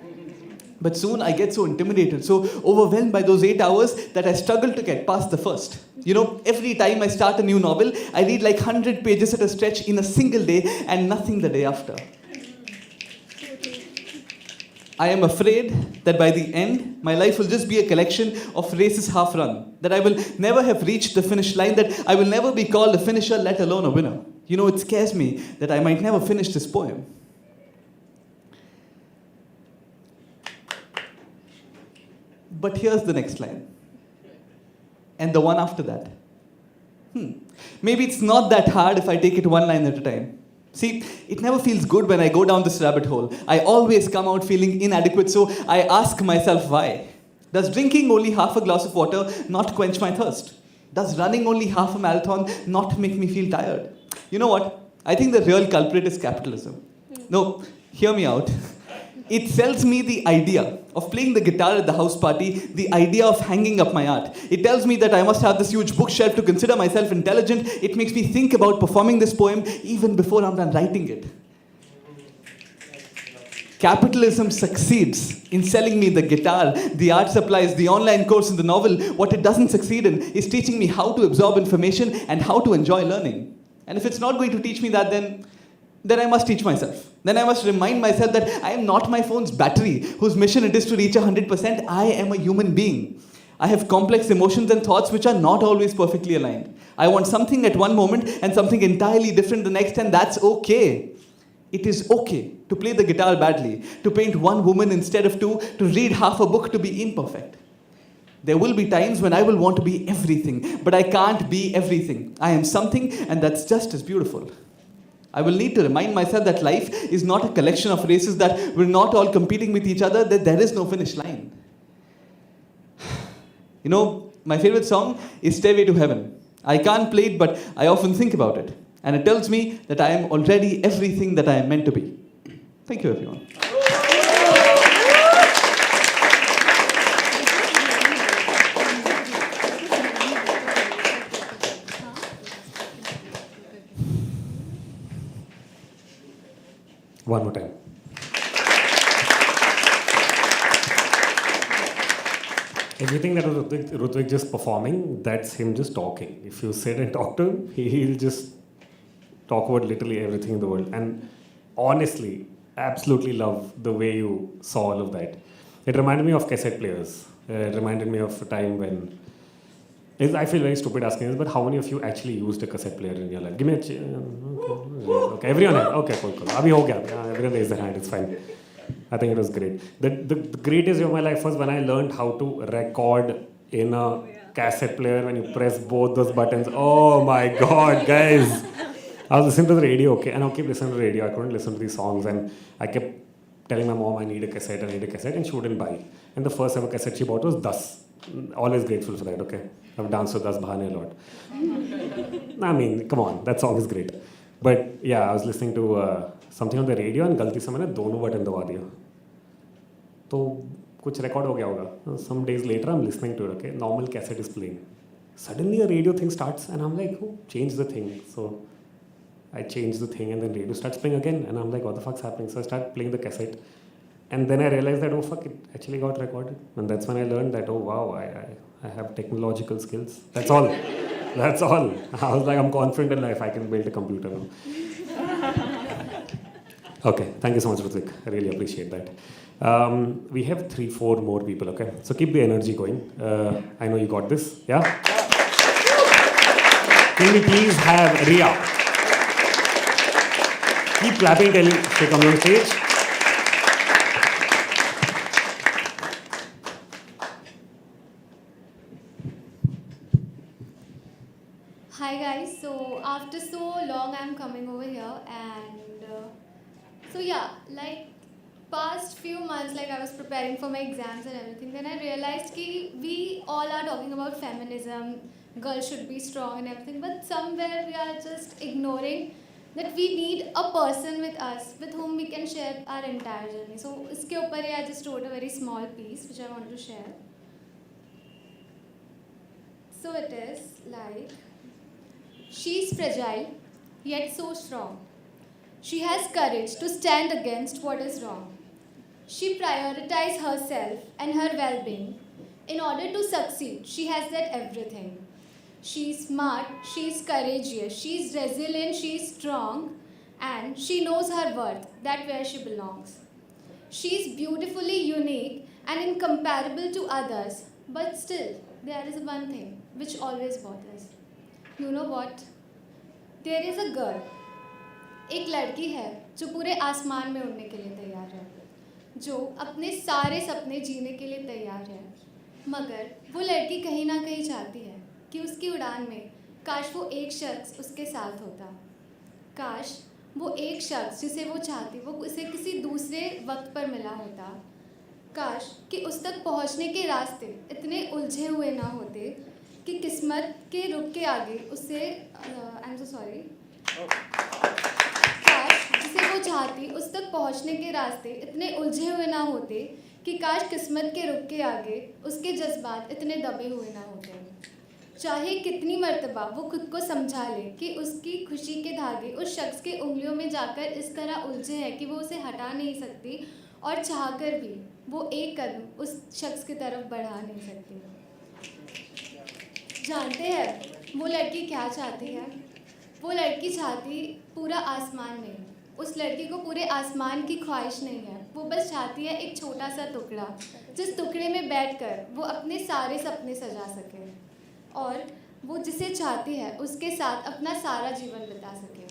But soon I get so intimidated, so overwhelmed by those 8 hours that I struggle to get past the first. You know, every time I start a new novel, I read like 100 pages at a stretch in a single day and nothing the day after. I am afraid that by the end, my life will just be a collection of races half run. That I will never have reached the finish line, that I will never be called a finisher, let alone a winner. You know, it scares me that I might never finish this poem. But here's the next line. And the one after that. Maybe it's not that hard if I take it one line at a time. See, it never feels good when I go down this rabbit hole. I always come out feeling inadequate, so I ask myself why. Does drinking only half a glass of water not quench my thirst? Does running only half a marathon not make me feel tired? You know what? I think the real culprit is capitalism. No, hear me out. It sells me the idea of playing the guitar at the house party, the idea of hanging up my art. It tells me that I must have this huge bookshelf to consider myself intelligent. It makes me think about performing this poem even before I'm done writing it. Capitalism succeeds in selling me the guitar, the art supplies, the online course, and the novel. What it doesn't succeed in is teaching me how to absorb information and how to enjoy learning. And if it's not going to teach me that, then I must teach myself. Then I must remind myself that I am not my phone's battery, whose mission it is to reach 100%. I am a human being. I have complex emotions and thoughts which are not always perfectly aligned. I want something at one moment and something entirely different the next, and that's okay. It is okay to play the guitar badly, to paint one woman instead of two, to read half a book, to be imperfect. There will be times when I will want to be everything, but I can't be everything. I am something, and that's just as beautiful. I will need to remind myself that life is not a collection of races, that we're not all competing with each other, that there is no finish line. You know, my favorite song is Stairway to Heaven. I can't play it, but I often think about it. And it tells me that I am already everything that I am meant to be. Thank you, everyone. One more time. you think that was Rutvik just performing, that's him just talking. If you sit and talk to him, he'll just talk about literally everything in the world. And honestly, absolutely love the way you saw all of that. It reminded me of cassette players. It reminded me of a time when... I feel very stupid asking this, but how many of you actually used a cassette player in your life? Give me okay, everyone. Okay, cool. Abhi ho gaya. Everyone raised their hand. It's fine. I think it was great. The greatest day of my life was when I learned how to record in a cassette player when you press both those buttons. Oh my God, guys. I was listening to the radio, okay, and I'll keep listening to the radio. I couldn't listen to these songs, and I kept telling my mom I need a cassette, and she wouldn't buy. And the first ever cassette she bought was Das. Always grateful for that, okay? I've danced with Das Bahane a lot. I mean, come on, that song is great. But yeah, I was listening to something on the radio and गलती से मैंने दोनों button दबा दिया. तो कुछ record हो गया होगा. Some days later I'm listening to it, okay? Normal cassette is playing. Suddenly a radio thing starts and I'm like, who changed the thing? So I changed the thing and then radio starts playing again and I'm like, what the fuck's happening? So I start playing the cassette and then I realized that, oh fuck, it actually got recorded. And that's when I learned that, oh wow, I have technological skills. That's all. That's all. I was like, I'm confident in life, I can build a computer now. Okay, thank you so much, Rutvik. I really appreciate that. We have 3-4 more people, okay? So keep the energy going. I know you got this, yeah? Can we please have Ria? Keep clapping till she comes on stage. Hi guys, so after so long I'm coming over here and so yeah, like past few months like I was preparing for my exams and everything, then I realized that we all are talking about feminism, girls should be strong and everything, but somewhere we are just ignoring that we need a person with us with whom we can share our entire journey. So iske upar I just wrote a very small piece which I want to share. So it is like, she's fragile, yet so strong. She has courage to stand against what is wrong. She prioritizes herself and her well-being. In order to succeed, she has that everything. She's smart, she's courageous, she's resilient, she's strong, and she knows her worth, that where she belongs. She's beautifully unique and incomparable to others, but still, there is one thing which always bothers. You know what? There is a girl. एक लड़की है जो पूरे आसमान में उड़ने के लिए तैयार है, जो अपने सारे सपने जीने के लिए तैयार है, मगर वो लड़की कहीं ना कहीं चाहती है कि उसकी उड़ान में काश वो एक शख्स उसके साथ होता, काश वो एक शख्स जिसे वो चाहती वो उसे किसी दूसरे वक्त पर मिला होता, काश कि उस तक पहुंचने के रास्ते इतने उलझे हुए ना होते कि किस्मत के रुख के आगे उसे आई एम सो सॉरी काश जिसे वो चाहती उस तक पहुंचने के रास्ते इतने उलझे हुए ना होते कि काश किस्मत के रुख के आगे उसके जज्बात इतने दबे हुए ना होते। चाहे कितनी मर्तबा वो खुद को समझा ले कि उसकी खुशी के धागे उस शख्स के उंगलियों में जाकर इस तरह उलझे हैं कि वो उसे हटा नहीं सकती और चाहकर भी वो एक कदम उस शख्स की तरफ बढ़ा नहीं सकती। जानते हैं वो लड़की क्या चाहती है? वो लड़की चाहती पूरा आसमान नहीं, उस लड़की को पूरे आसमान की ख्वाहिश नहीं है, वो बस चाहती है एक छोटा सा टुकड़ा जिस टुकड़े में बैठकर वो अपने सारे सपने सजा सके और वो जिसे चाहती है उसके साथ अपना सारा जीवन बिता सके।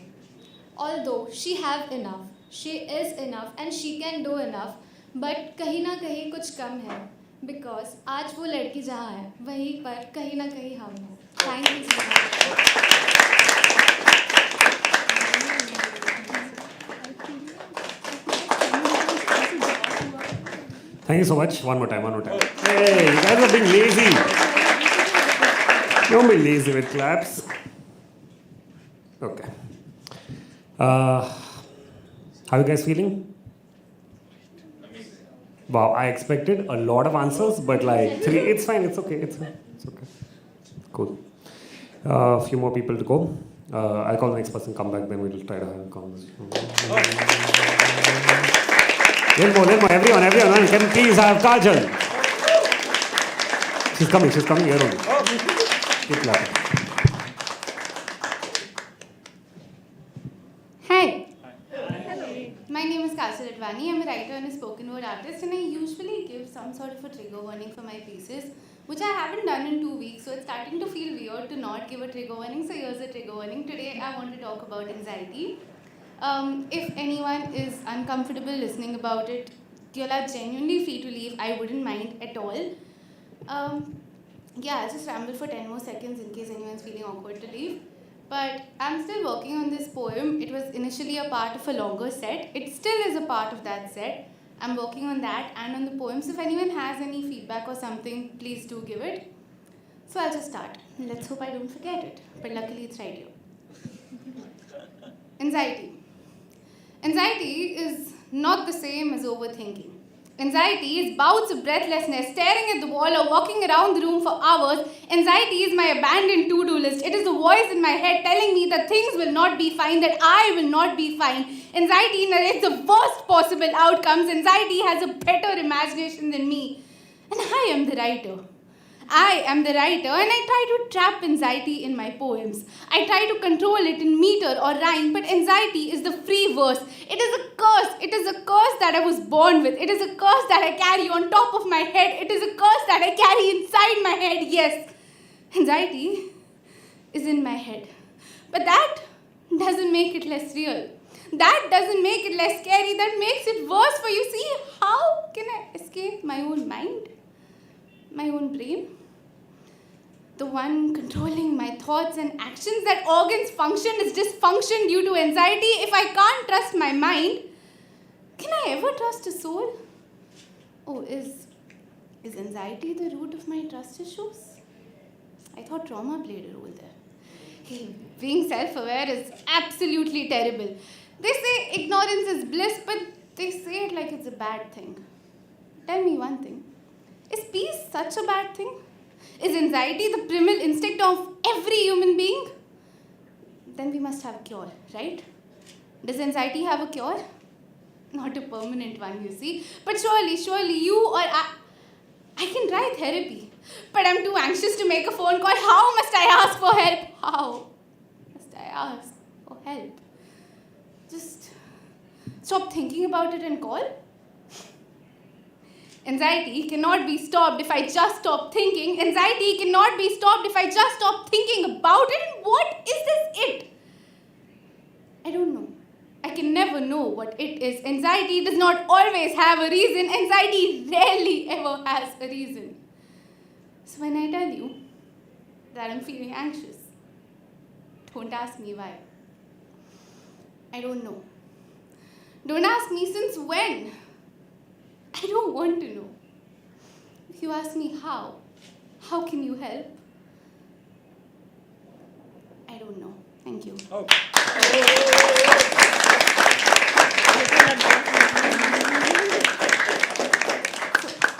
Although she have enough, she is enough and she can do enough, but कहीं ना कहीं कुछ कम है, because आज वो लड़की जहाँ है वहीं पर कहीं ना कहीं हम हैं। Thank you so much. Thank you so much. One more time. Hey, you guys are being lazy. Don't be lazy with claps. Okay. How are you guys feeling? Wow, I expected a lot of answers, but like 3, it's fine, it's okay, it's okay. Cool. A few more people to go. I'll call the next person, come back, then we'll try to have a conversation. Little more, everyone, can please have Kajal? She's coming here only. Keep laughing. Hi. My name is Kajal Advani. I'm a writer and a spoken word artist, and I usually give some sort of a trigger warning for my pieces, which I haven't done in 2 weeks, so it's starting to feel weird to not give a trigger warning. So here's a trigger warning. Today I want to talk about anxiety. If anyone is uncomfortable listening about it, you're genuinely free to leave. I wouldn't mind at all. Yeah, I'll just ramble for 10 more seconds in case anyone's feeling awkward to leave. But I'm still working on this poem. It was initially a part of a longer set. It still is a part of that set. I'm working on that and on the poems. If anyone has any feedback or something, please do give it. So I'll just start. Let's hope I don't forget it. But luckily it's right here. Anxiety. Anxiety is not the same as overthinking. Anxiety is bouts of breathlessness, staring at the wall or walking around the room for hours. Anxiety is my abandoned to-do list. It is the voice in my head telling me that things will not be fine, that I will not be fine. Anxiety narrates the worst possible outcomes. Anxiety has a better imagination than me. And I am the writer. I am the writer, and I try to trap anxiety in my poems. I try to control it in meter or rhyme, but anxiety is the free verse. It is a curse. It is a curse that I was born with. It is a curse that I carry on top of my head. It is a curse that I carry inside my head. Yes, anxiety is in my head. But that doesn't make it less real. That doesn't make it less scary. That makes it worse. For you see, how can I escape my own mind? My own brain? The one controlling my thoughts and actions. That organ's function is dysfunction due to anxiety. If I can't trust my mind, can I ever trust a soul? Oh, is anxiety the root of my trust issues? I thought trauma played a role there. Hey, being self-aware is absolutely terrible. They say ignorance is bliss, but they say it like it's a bad thing. Tell me one thing. Is peace such a bad thing? Is anxiety the primal instinct of every human being? Then we must have a cure, right? Does anxiety have a cure? Not a permanent one, you see. But surely you or I can try therapy. But I'm too anxious to make a phone call. How must I ask for help? How must I ask for help? Just stop thinking about it and call? Anxiety cannot be stopped if I just stop thinking. Anxiety cannot be stopped if I just stop thinking about it. And what is this it? I don't know. I can never know what it is. Anxiety does not always have a reason. Anxiety rarely ever has a reason. So when I tell you that I'm feeling anxious, don't ask me why. I don't know. Don't ask me since when. I don't want to know. If you ask me how can you help? I don't know. Thank you. Oh.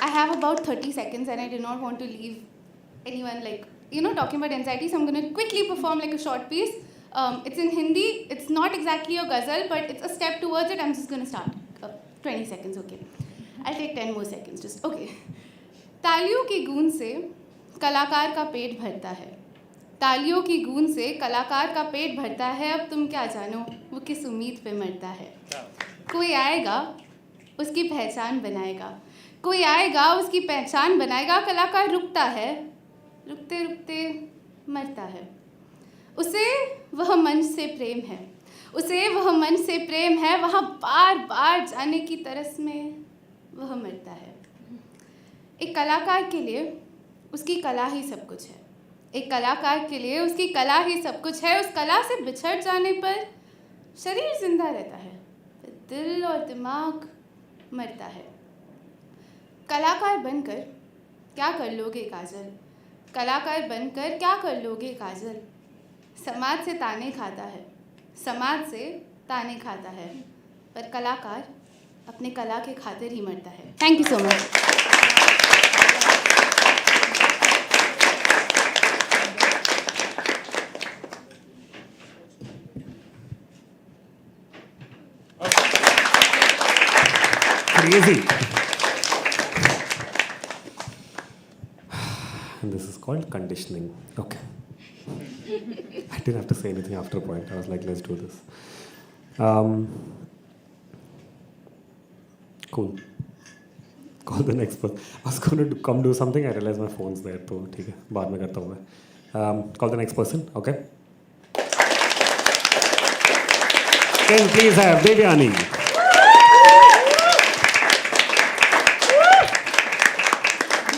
I have about 30 seconds and I did not want to leave anyone talking about anxiety, so I'm going to quickly perform like a short piece. It's in Hindi. It's not exactly a ghazal, but it's a step towards it. I'm just going to start. 20 seconds, okay. I'll take 10 more seconds, just okay. तालियों की गूंज से कलाकार का पेट भरता है. तालियों की गूंज से कलाकार का पेट भरता है. अब तुम क्या जानो वो किस उम्मीद पे मरता है. कोई आएगा उसकी पहचान बनाएगा. कोई आएगा उसकी पहचान बनाएगा. कलाकार रुकता है, रुकते रुकते मरता है. उसे वह मंच से प्रेम है. उसे वह मंच से प्रेम है. वहाँ बार बार जाने की तरस में वह मरता है. एक कलाकार के लिए उसकी कला ही सब कुछ है. एक कलाकार के लिए उसकी कला ही सब कुछ है. उस कला से बिछड़ जाने पर शरीर जिंदा रहता है, दिल और दिमाग मरता है. कलाकार बनकर क्या कर लोगे काजल? कलाकार बनकर क्या कर लोगे काजल? समाज से ताने खाता है, समाज से ताने खाता है, पर कलाकार अपने कला के खातिर ही मरता है. Thank you so much. Crazy. called conditioning. Okay. I didn't have to say anything after a point. I was like, let's do this. Cool. Call the next person. I was going to come do something. I realized my phone's there. So, ठीक है. बाद में करता हूँ मैं. Call the next person. Okay. Can please have Devyani.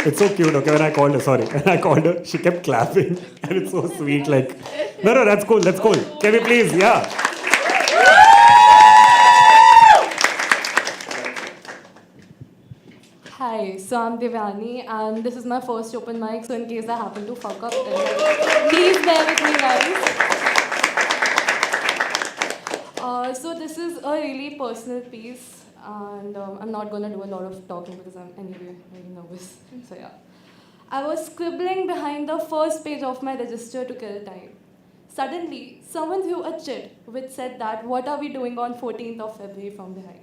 It's so cute, okay, when I called her, she kept clapping, and it's so sweet, like, no, that's cool, can we please, yeah. Hi, so I'm Devyani, and this is my first open mic, so in case I happen to fuck up, then please bear with me, guys. So this is a really personal piece, and I'm not going to do a lot of talking because I'm anyway very nervous. So yeah. I was scribbling behind the first page of my register to kill time. Suddenly, someone threw a chit which said that, what are we doing on 14th of February from behind?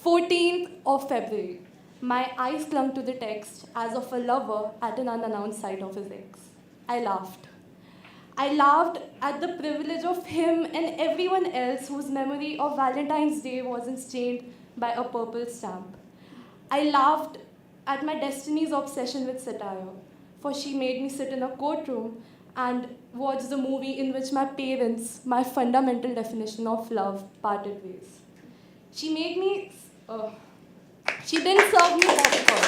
14th of February. My eyes clung to the text as of a lover at an unannounced sight of his ex. I laughed. I laughed at the privilege of him and everyone else whose memory of Valentine's Day wasn't stained by a purple stamp. I laughed at my destiny's obsession with satire, for she made me sit in a courtroom and watch the movie in which my parents, my fundamental definition of love, parted ways. She made me... She didn't serve me popcorn.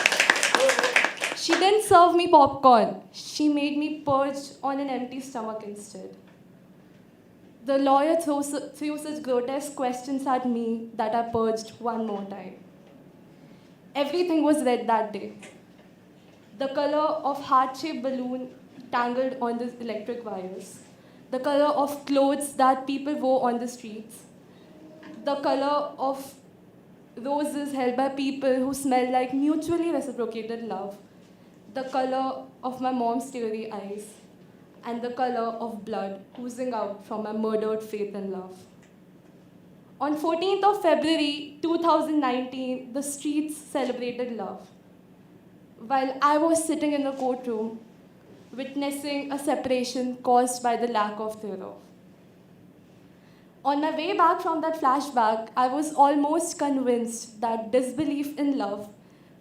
She didn't serve me popcorn. She made me purge on an empty stomach instead. The lawyer threw such grotesque questions at me that I purged one more time. Everything was red that day. The color of heart-shaped balloon tangled on the electric wires. The color of clothes that people wore on the streets. The color of roses held by people who smelled like mutually reciprocated love. The color of my mom's teary eyes, and the color of blood oozing out from my murdered faith and love. On 14th of February 2019, the streets celebrated love. While I was sitting in the courtroom, witnessing a separation caused by the lack of thereof. On my way back from that flashback, I was almost convinced that disbelief in love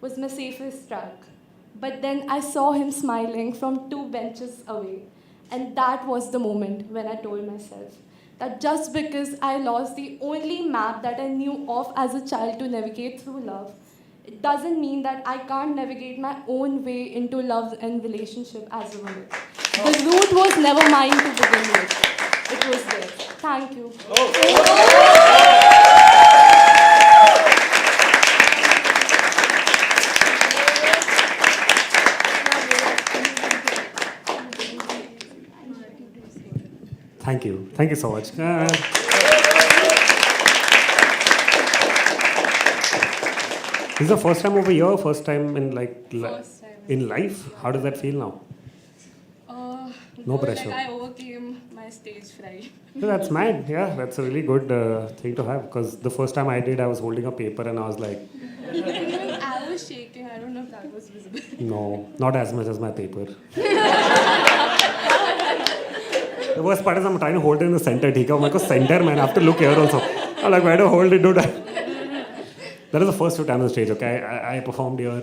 was my safest track. But then I saw him smiling from 2 benches away. And that was the moment when I told myself that just because I lost the only map that I knew of as a child to navigate through love, it doesn't mean that I can't navigate my own way into love and relationship as a woman. The route was never mine to begin with. It was theirs. Thank you. Thank you. Thank you so much. This is the first time over here, first time in First time. in life. How does that feel now? No good, pressure. Like I overcame my stage fright. Yeah, that's mad. Yeah, that's a really good thing to have. Because the first time I did, I was holding a paper and I was like, Even I was shaking. I don't know if that was visible. no, not as much as my paper. The worst part is I'm trying to hold it in the center. I'm like, center, man. I have to look here also. I'm like, why do I hold it, dude? That is the first 2 times on stage, okay? I performed here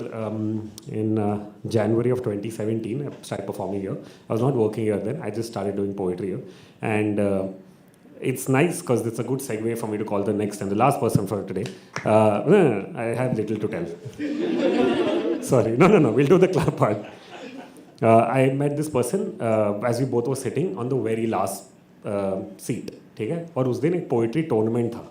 in January of 2017. I started performing here. I was not working here then. I just started doing poetry here. And it's nice because it's a good segue for me to call the next and the last person for today. I have little to tell. Sorry. No. We'll do the clap part. I met this person as we both were sitting on the very last seat. ठीक है? और उस दिन एक poetry tournament था.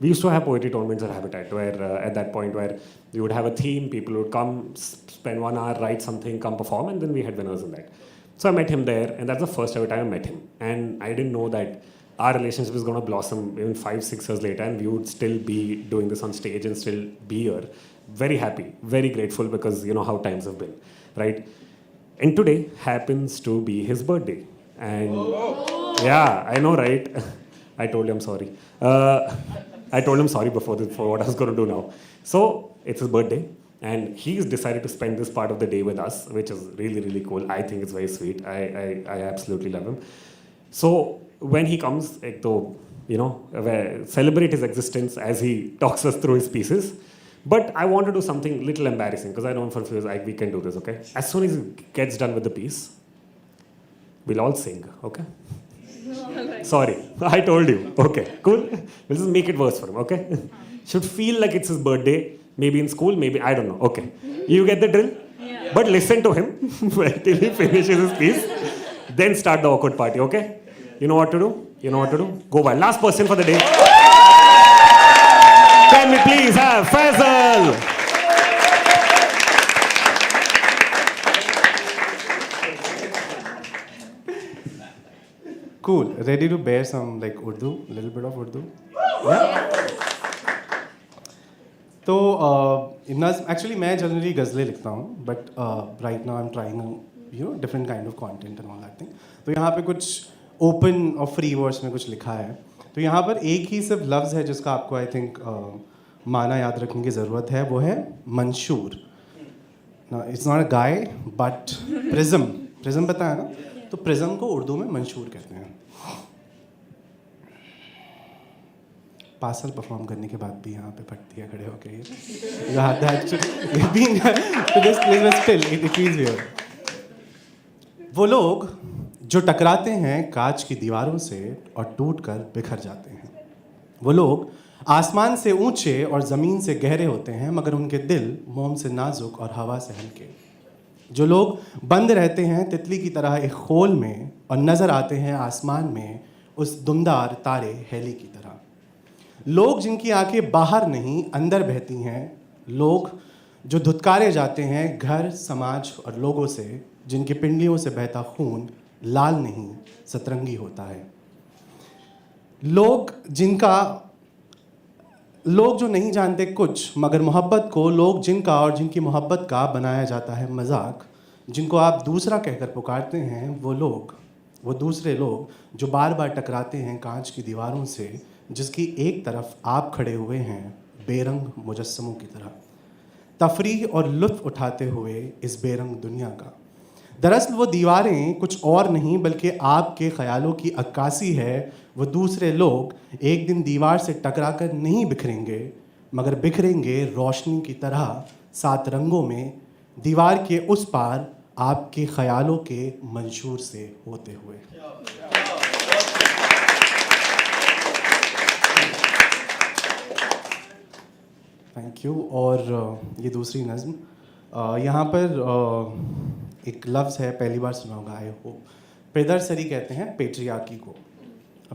We used to have poetry tournaments at Habitat where at that point where we would have a theme, people would come, spend 1 hour, write something, come perform, and then we had winners in that. So I met him there, and that's the first ever time I met him. And I didn't know that our relationship is going to blossom even 5-6 years later, and we would still be doing this on stage and still be here. Very happy, very grateful because you know how times have been, right? And today happens to be his birthday. And yeah, I know, right? I told him sorry. I told him sorry before this, for what I was going to do now. So it's his birthday, and he's decided to spend this part of the day with us, which is really, really cool. I think it's very sweet. I absolutely love him. So when he comes, ek to, you know, celebrate his existence as he talks us through his pieces. But I want to do something little embarrassing because I know for a few years we can do this, okay? As soon as he gets done with the piece, we'll all sing, okay? Sorry, I told you. Okay, cool. We'll just make it worse for him, okay? Should feel like it's his birthday. Maybe in school, maybe, I don't know. Okay. You get the drill? Yeah. But listen to him till he finishes his piece. Then start the awkward party, okay? You know what to do? You know what to do? Go by. Last person for the day. Can we please have Faisal? Cool. Ready to bear some like Urdu, little bit of Urdu? Yeah. तो actually मैं generally गज़लें लिखता हूँ but right now I am trying you know different kind of content and all that thing. तो यहाँ पे कुछ open और free words में कुछ लिखा है. तो यहाँ पर एक ही सिर्फ लफ्ज़ है जिसका आपको आई थिंक माना याद रखने की ज़रूरत है, वो है मंशूर. It's not a guy but prism. Prism पता है ना? तो प्रिज्म को उर्दू में मंशूर कहते हैं. पार्सल परफॉर्म करने के बाद भी यहाँ पे फटती है खड़े होके. वो लोग जो टकराते हैं कांच की दीवारों से और टूटकर बिखर जाते हैं. वो लोग आसमान से ऊंचे और ज़मीन से गहरे होते हैं मगर उनके दिल मोम से नाजुक और हवा से हल्के. जो लोग बंद रहते हैं तितली की तरह एक खोल में और नज़र आते हैं आसमान में उस दुमदार तारे हेली की तरह. लोग जिनकी आंखें बाहर नहीं अंदर बहती हैं. लोग जो धुतकारे जाते हैं घर समाज और लोगों से, जिनकी पिंडलियों से बहता खून लाल नहीं सतरंगी होता है. लोग जो नहीं जानते कुछ मगर मोहब्बत को, लोग जिनका और जिनकी मोहब्बत का बनाया जाता है मजाक, जिनको आप दूसरा कहकर पुकारते हैं, वो दूसरे लोग जो बार बार टकराते हैं कांच की दीवारों से, जिसकी एक तरफ आप खड़े हुए हैं बेरंग मुजस्समों की तरह, तफरीह और लुत्फ़ उठाते हुए इस बेरंग दुनिया का. दरअसल वो दीवारें कुछ और नहीं बल्कि आपके ख़यालों की अक्कासी है. वो दूसरे लोग एक दिन दीवार से टकराकर नहीं बिखरेंगे मगर बिखरेंगे रोशनी की तरह 7 रंगों में, दीवार के उस पार आपके ख़यालों के मंशूर से होते हुए. Thank you. और ये दूसरी नज़्म यहाँ पर एक लफ्ज़ है, पहली बार सुना होगा आई होप. पेदरसरी कहते हैं पेट्रियार्की को.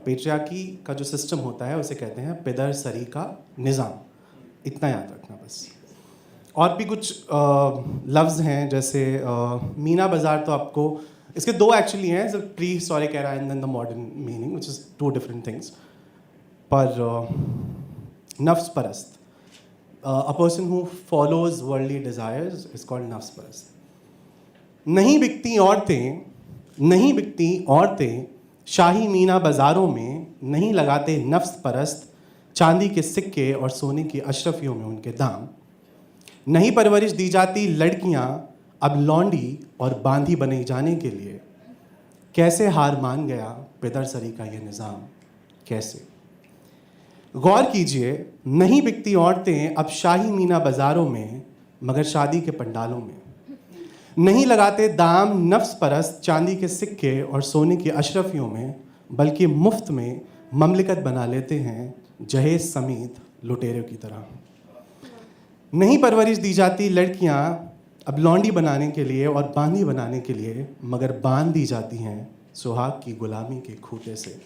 पेट्रियार्की का जो सिस्टम होता है उसे कहते हैं पेदरसरी का निज़ाम. इतना याद रखना बस. और भी कुछ लफ्ज़ हैं जैसे मीना बाज़ार. तो आपको इसके 2 एक्चुअली हैं, prehistoric era and then the modern meaning which is 2 different things. पर नफ्स परस्त, a person who follows worldly desires is called nafs parast. नहीं बिकती औरतें शाही मीना बाज़ारों में, नहीं लगाते नफ्स परस्त चांदी के सिक्के और सोने की अशरफियों में उनके दाम. नहीं परवरिश दी जाती लड़कियां अब लौंडी और बांधी बने जाने के लिए. कैसे हार मान गया पेदरसरी का ये निज़ाम, कैसे. गौर कीजिए, नहीं बिकती औरतें अब शाही मीना बाज़ारों में मगर शादी के पंडालों में. नहीं लगाते दाम नफ्स परस्त चांदी के सिक्के और सोने की अशरफियों में, बल्कि मुफ्त में ममलिकत बना लेते हैं जहेज समेत लुटेरों की तरह. नहीं परवरिश दी जाती लड़कियां अब लौंडी बनाने के लिए और बांधी बनाने के लिए मगर बांध दी जाती हैं सुहाग की गुलामी के खूंटे से.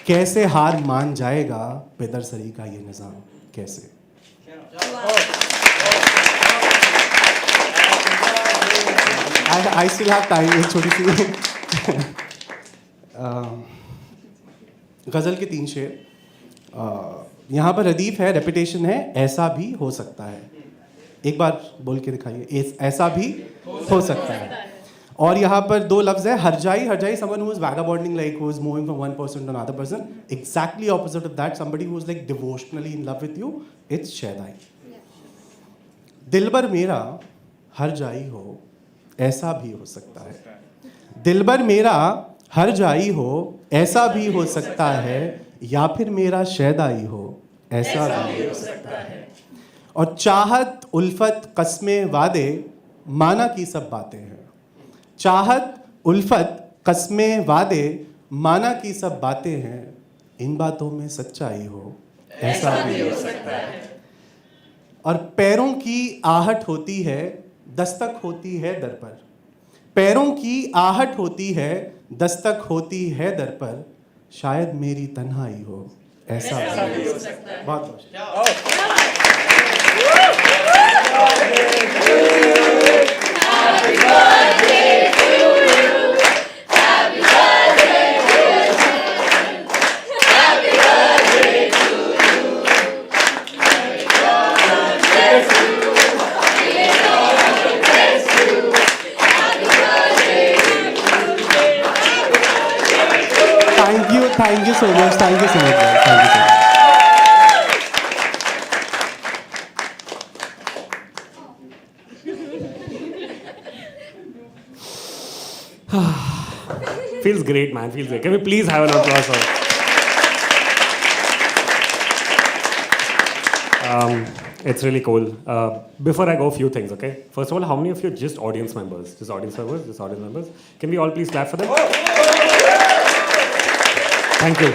कैसे हार मान जाएगा पेदरसरी का ये निज़ाम, कैसे. I still have time. एक छोटी सी गज़ल के 3 शेर. यहाँ पर रदीफ है, रेपिटेशन है, ऐसा भी हो सकता है. एक बार बोल के दिखाइए, ऐसा भी हो सकता है. और यहाँ पर दो लफ्ज है हरजाई. हरजाई someone who is vagabonding, like who is moving from one person to another person. Exactly opposite of that, somebody who is like devotionally in love with you. It's Shaidai. दिलबर मेरा हर जाई हो ऐसा भी हो सकता है. दिलबर मेरा हर जाई हो ऐसा भी हो सकता है, या फिर मेरा शैदाई हो ऐसा भी हो सकता है. और चाहत उल्फत कस्में वादे माना की सब बातें हैं. चाहत उल्फत कस्में वादे माना की सब बातें हैं, इन बातों में सच्चाई हो ऐसा भी हो सकता है. और पैरों की आहट होती है, दस्तक होती है दर पर. पैरों की आहट होती है, दस्तक होती है दर पर, शायद मेरी तन्हाई हो ऐसा भी हो सकता है. बहुत बहुत Thank you so much. Thank you so much. Man. Thank you so much. Feels great, man. Feels great. Can we please have an applause for it's really cool. Before I go, a few things, okay? First of all, how many of you are just audience members? Just audience members? Just audience members? Can we all please clap for them? Thank you.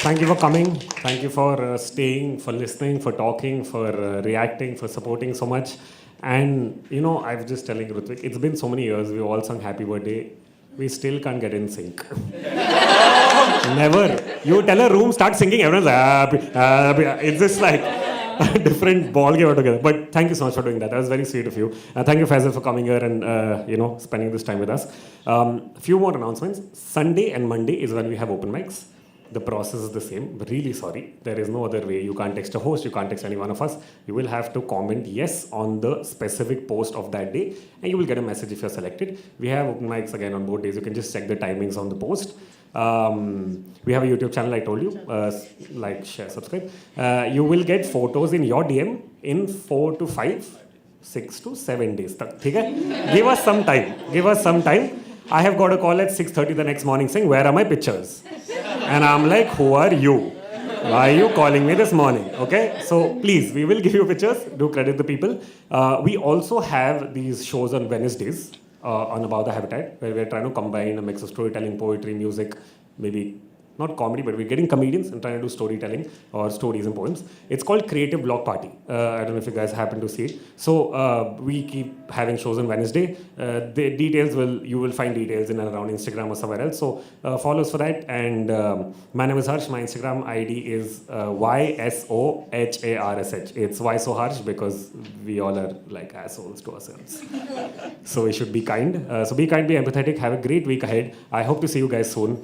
Thank you for coming. Thank you for staying, for listening, for talking, for reacting, for supporting so much. And, you know, I was just telling Rutvik, it's been so many years, we've all sung Happy Birthday. We still can't get in sync. Never. You tell a room, start singing, everyone's happy, happy. It's just like a different ball game altogether. But thank you so much for doing that. That was very sweet of you. Thank you, Faisal, for coming here and, you know, spending this time with us. Few more announcements. Sunday and Monday is when we have open mics. The process is the same. Really sorry. There is no other way. You can't text a host. You can't text any one of us. You will have to comment yes on the specific post of that day, and you will get a message if you're selected. We have open mics again on both days. You can just check the timings on the post. We have a YouTube channel, I told you. Like, share, subscribe. You will get photos in your DM in 4 to 5, 6 to 7 days. Okay? Give us some time. Give us some time. I have got a call at 6:30 the next morning saying, where are my pictures? And I'm like, who are you? Why are you calling me this morning? Okay, so please, we will give you pictures. Do credit the people. We also have these shows on Wednesdays on About the Habitat, where we're trying to combine a mix of storytelling, poetry, music, maybe not comedy, but we're getting comedians and trying to do storytelling or stories and poems. It's called Creative Block Party. I don't know if you guys happen to see it. So we keep having shows on Wednesday. The details you will find details in and around Instagram or somewhere else. So follow us for that. And my name is Harsh. My Instagram ID is YSOHARSH. It's Why So Harsh because we all are like assholes to ourselves. So we should be kind. So be kind, be empathetic. Have a great week ahead. I hope to see you guys soon.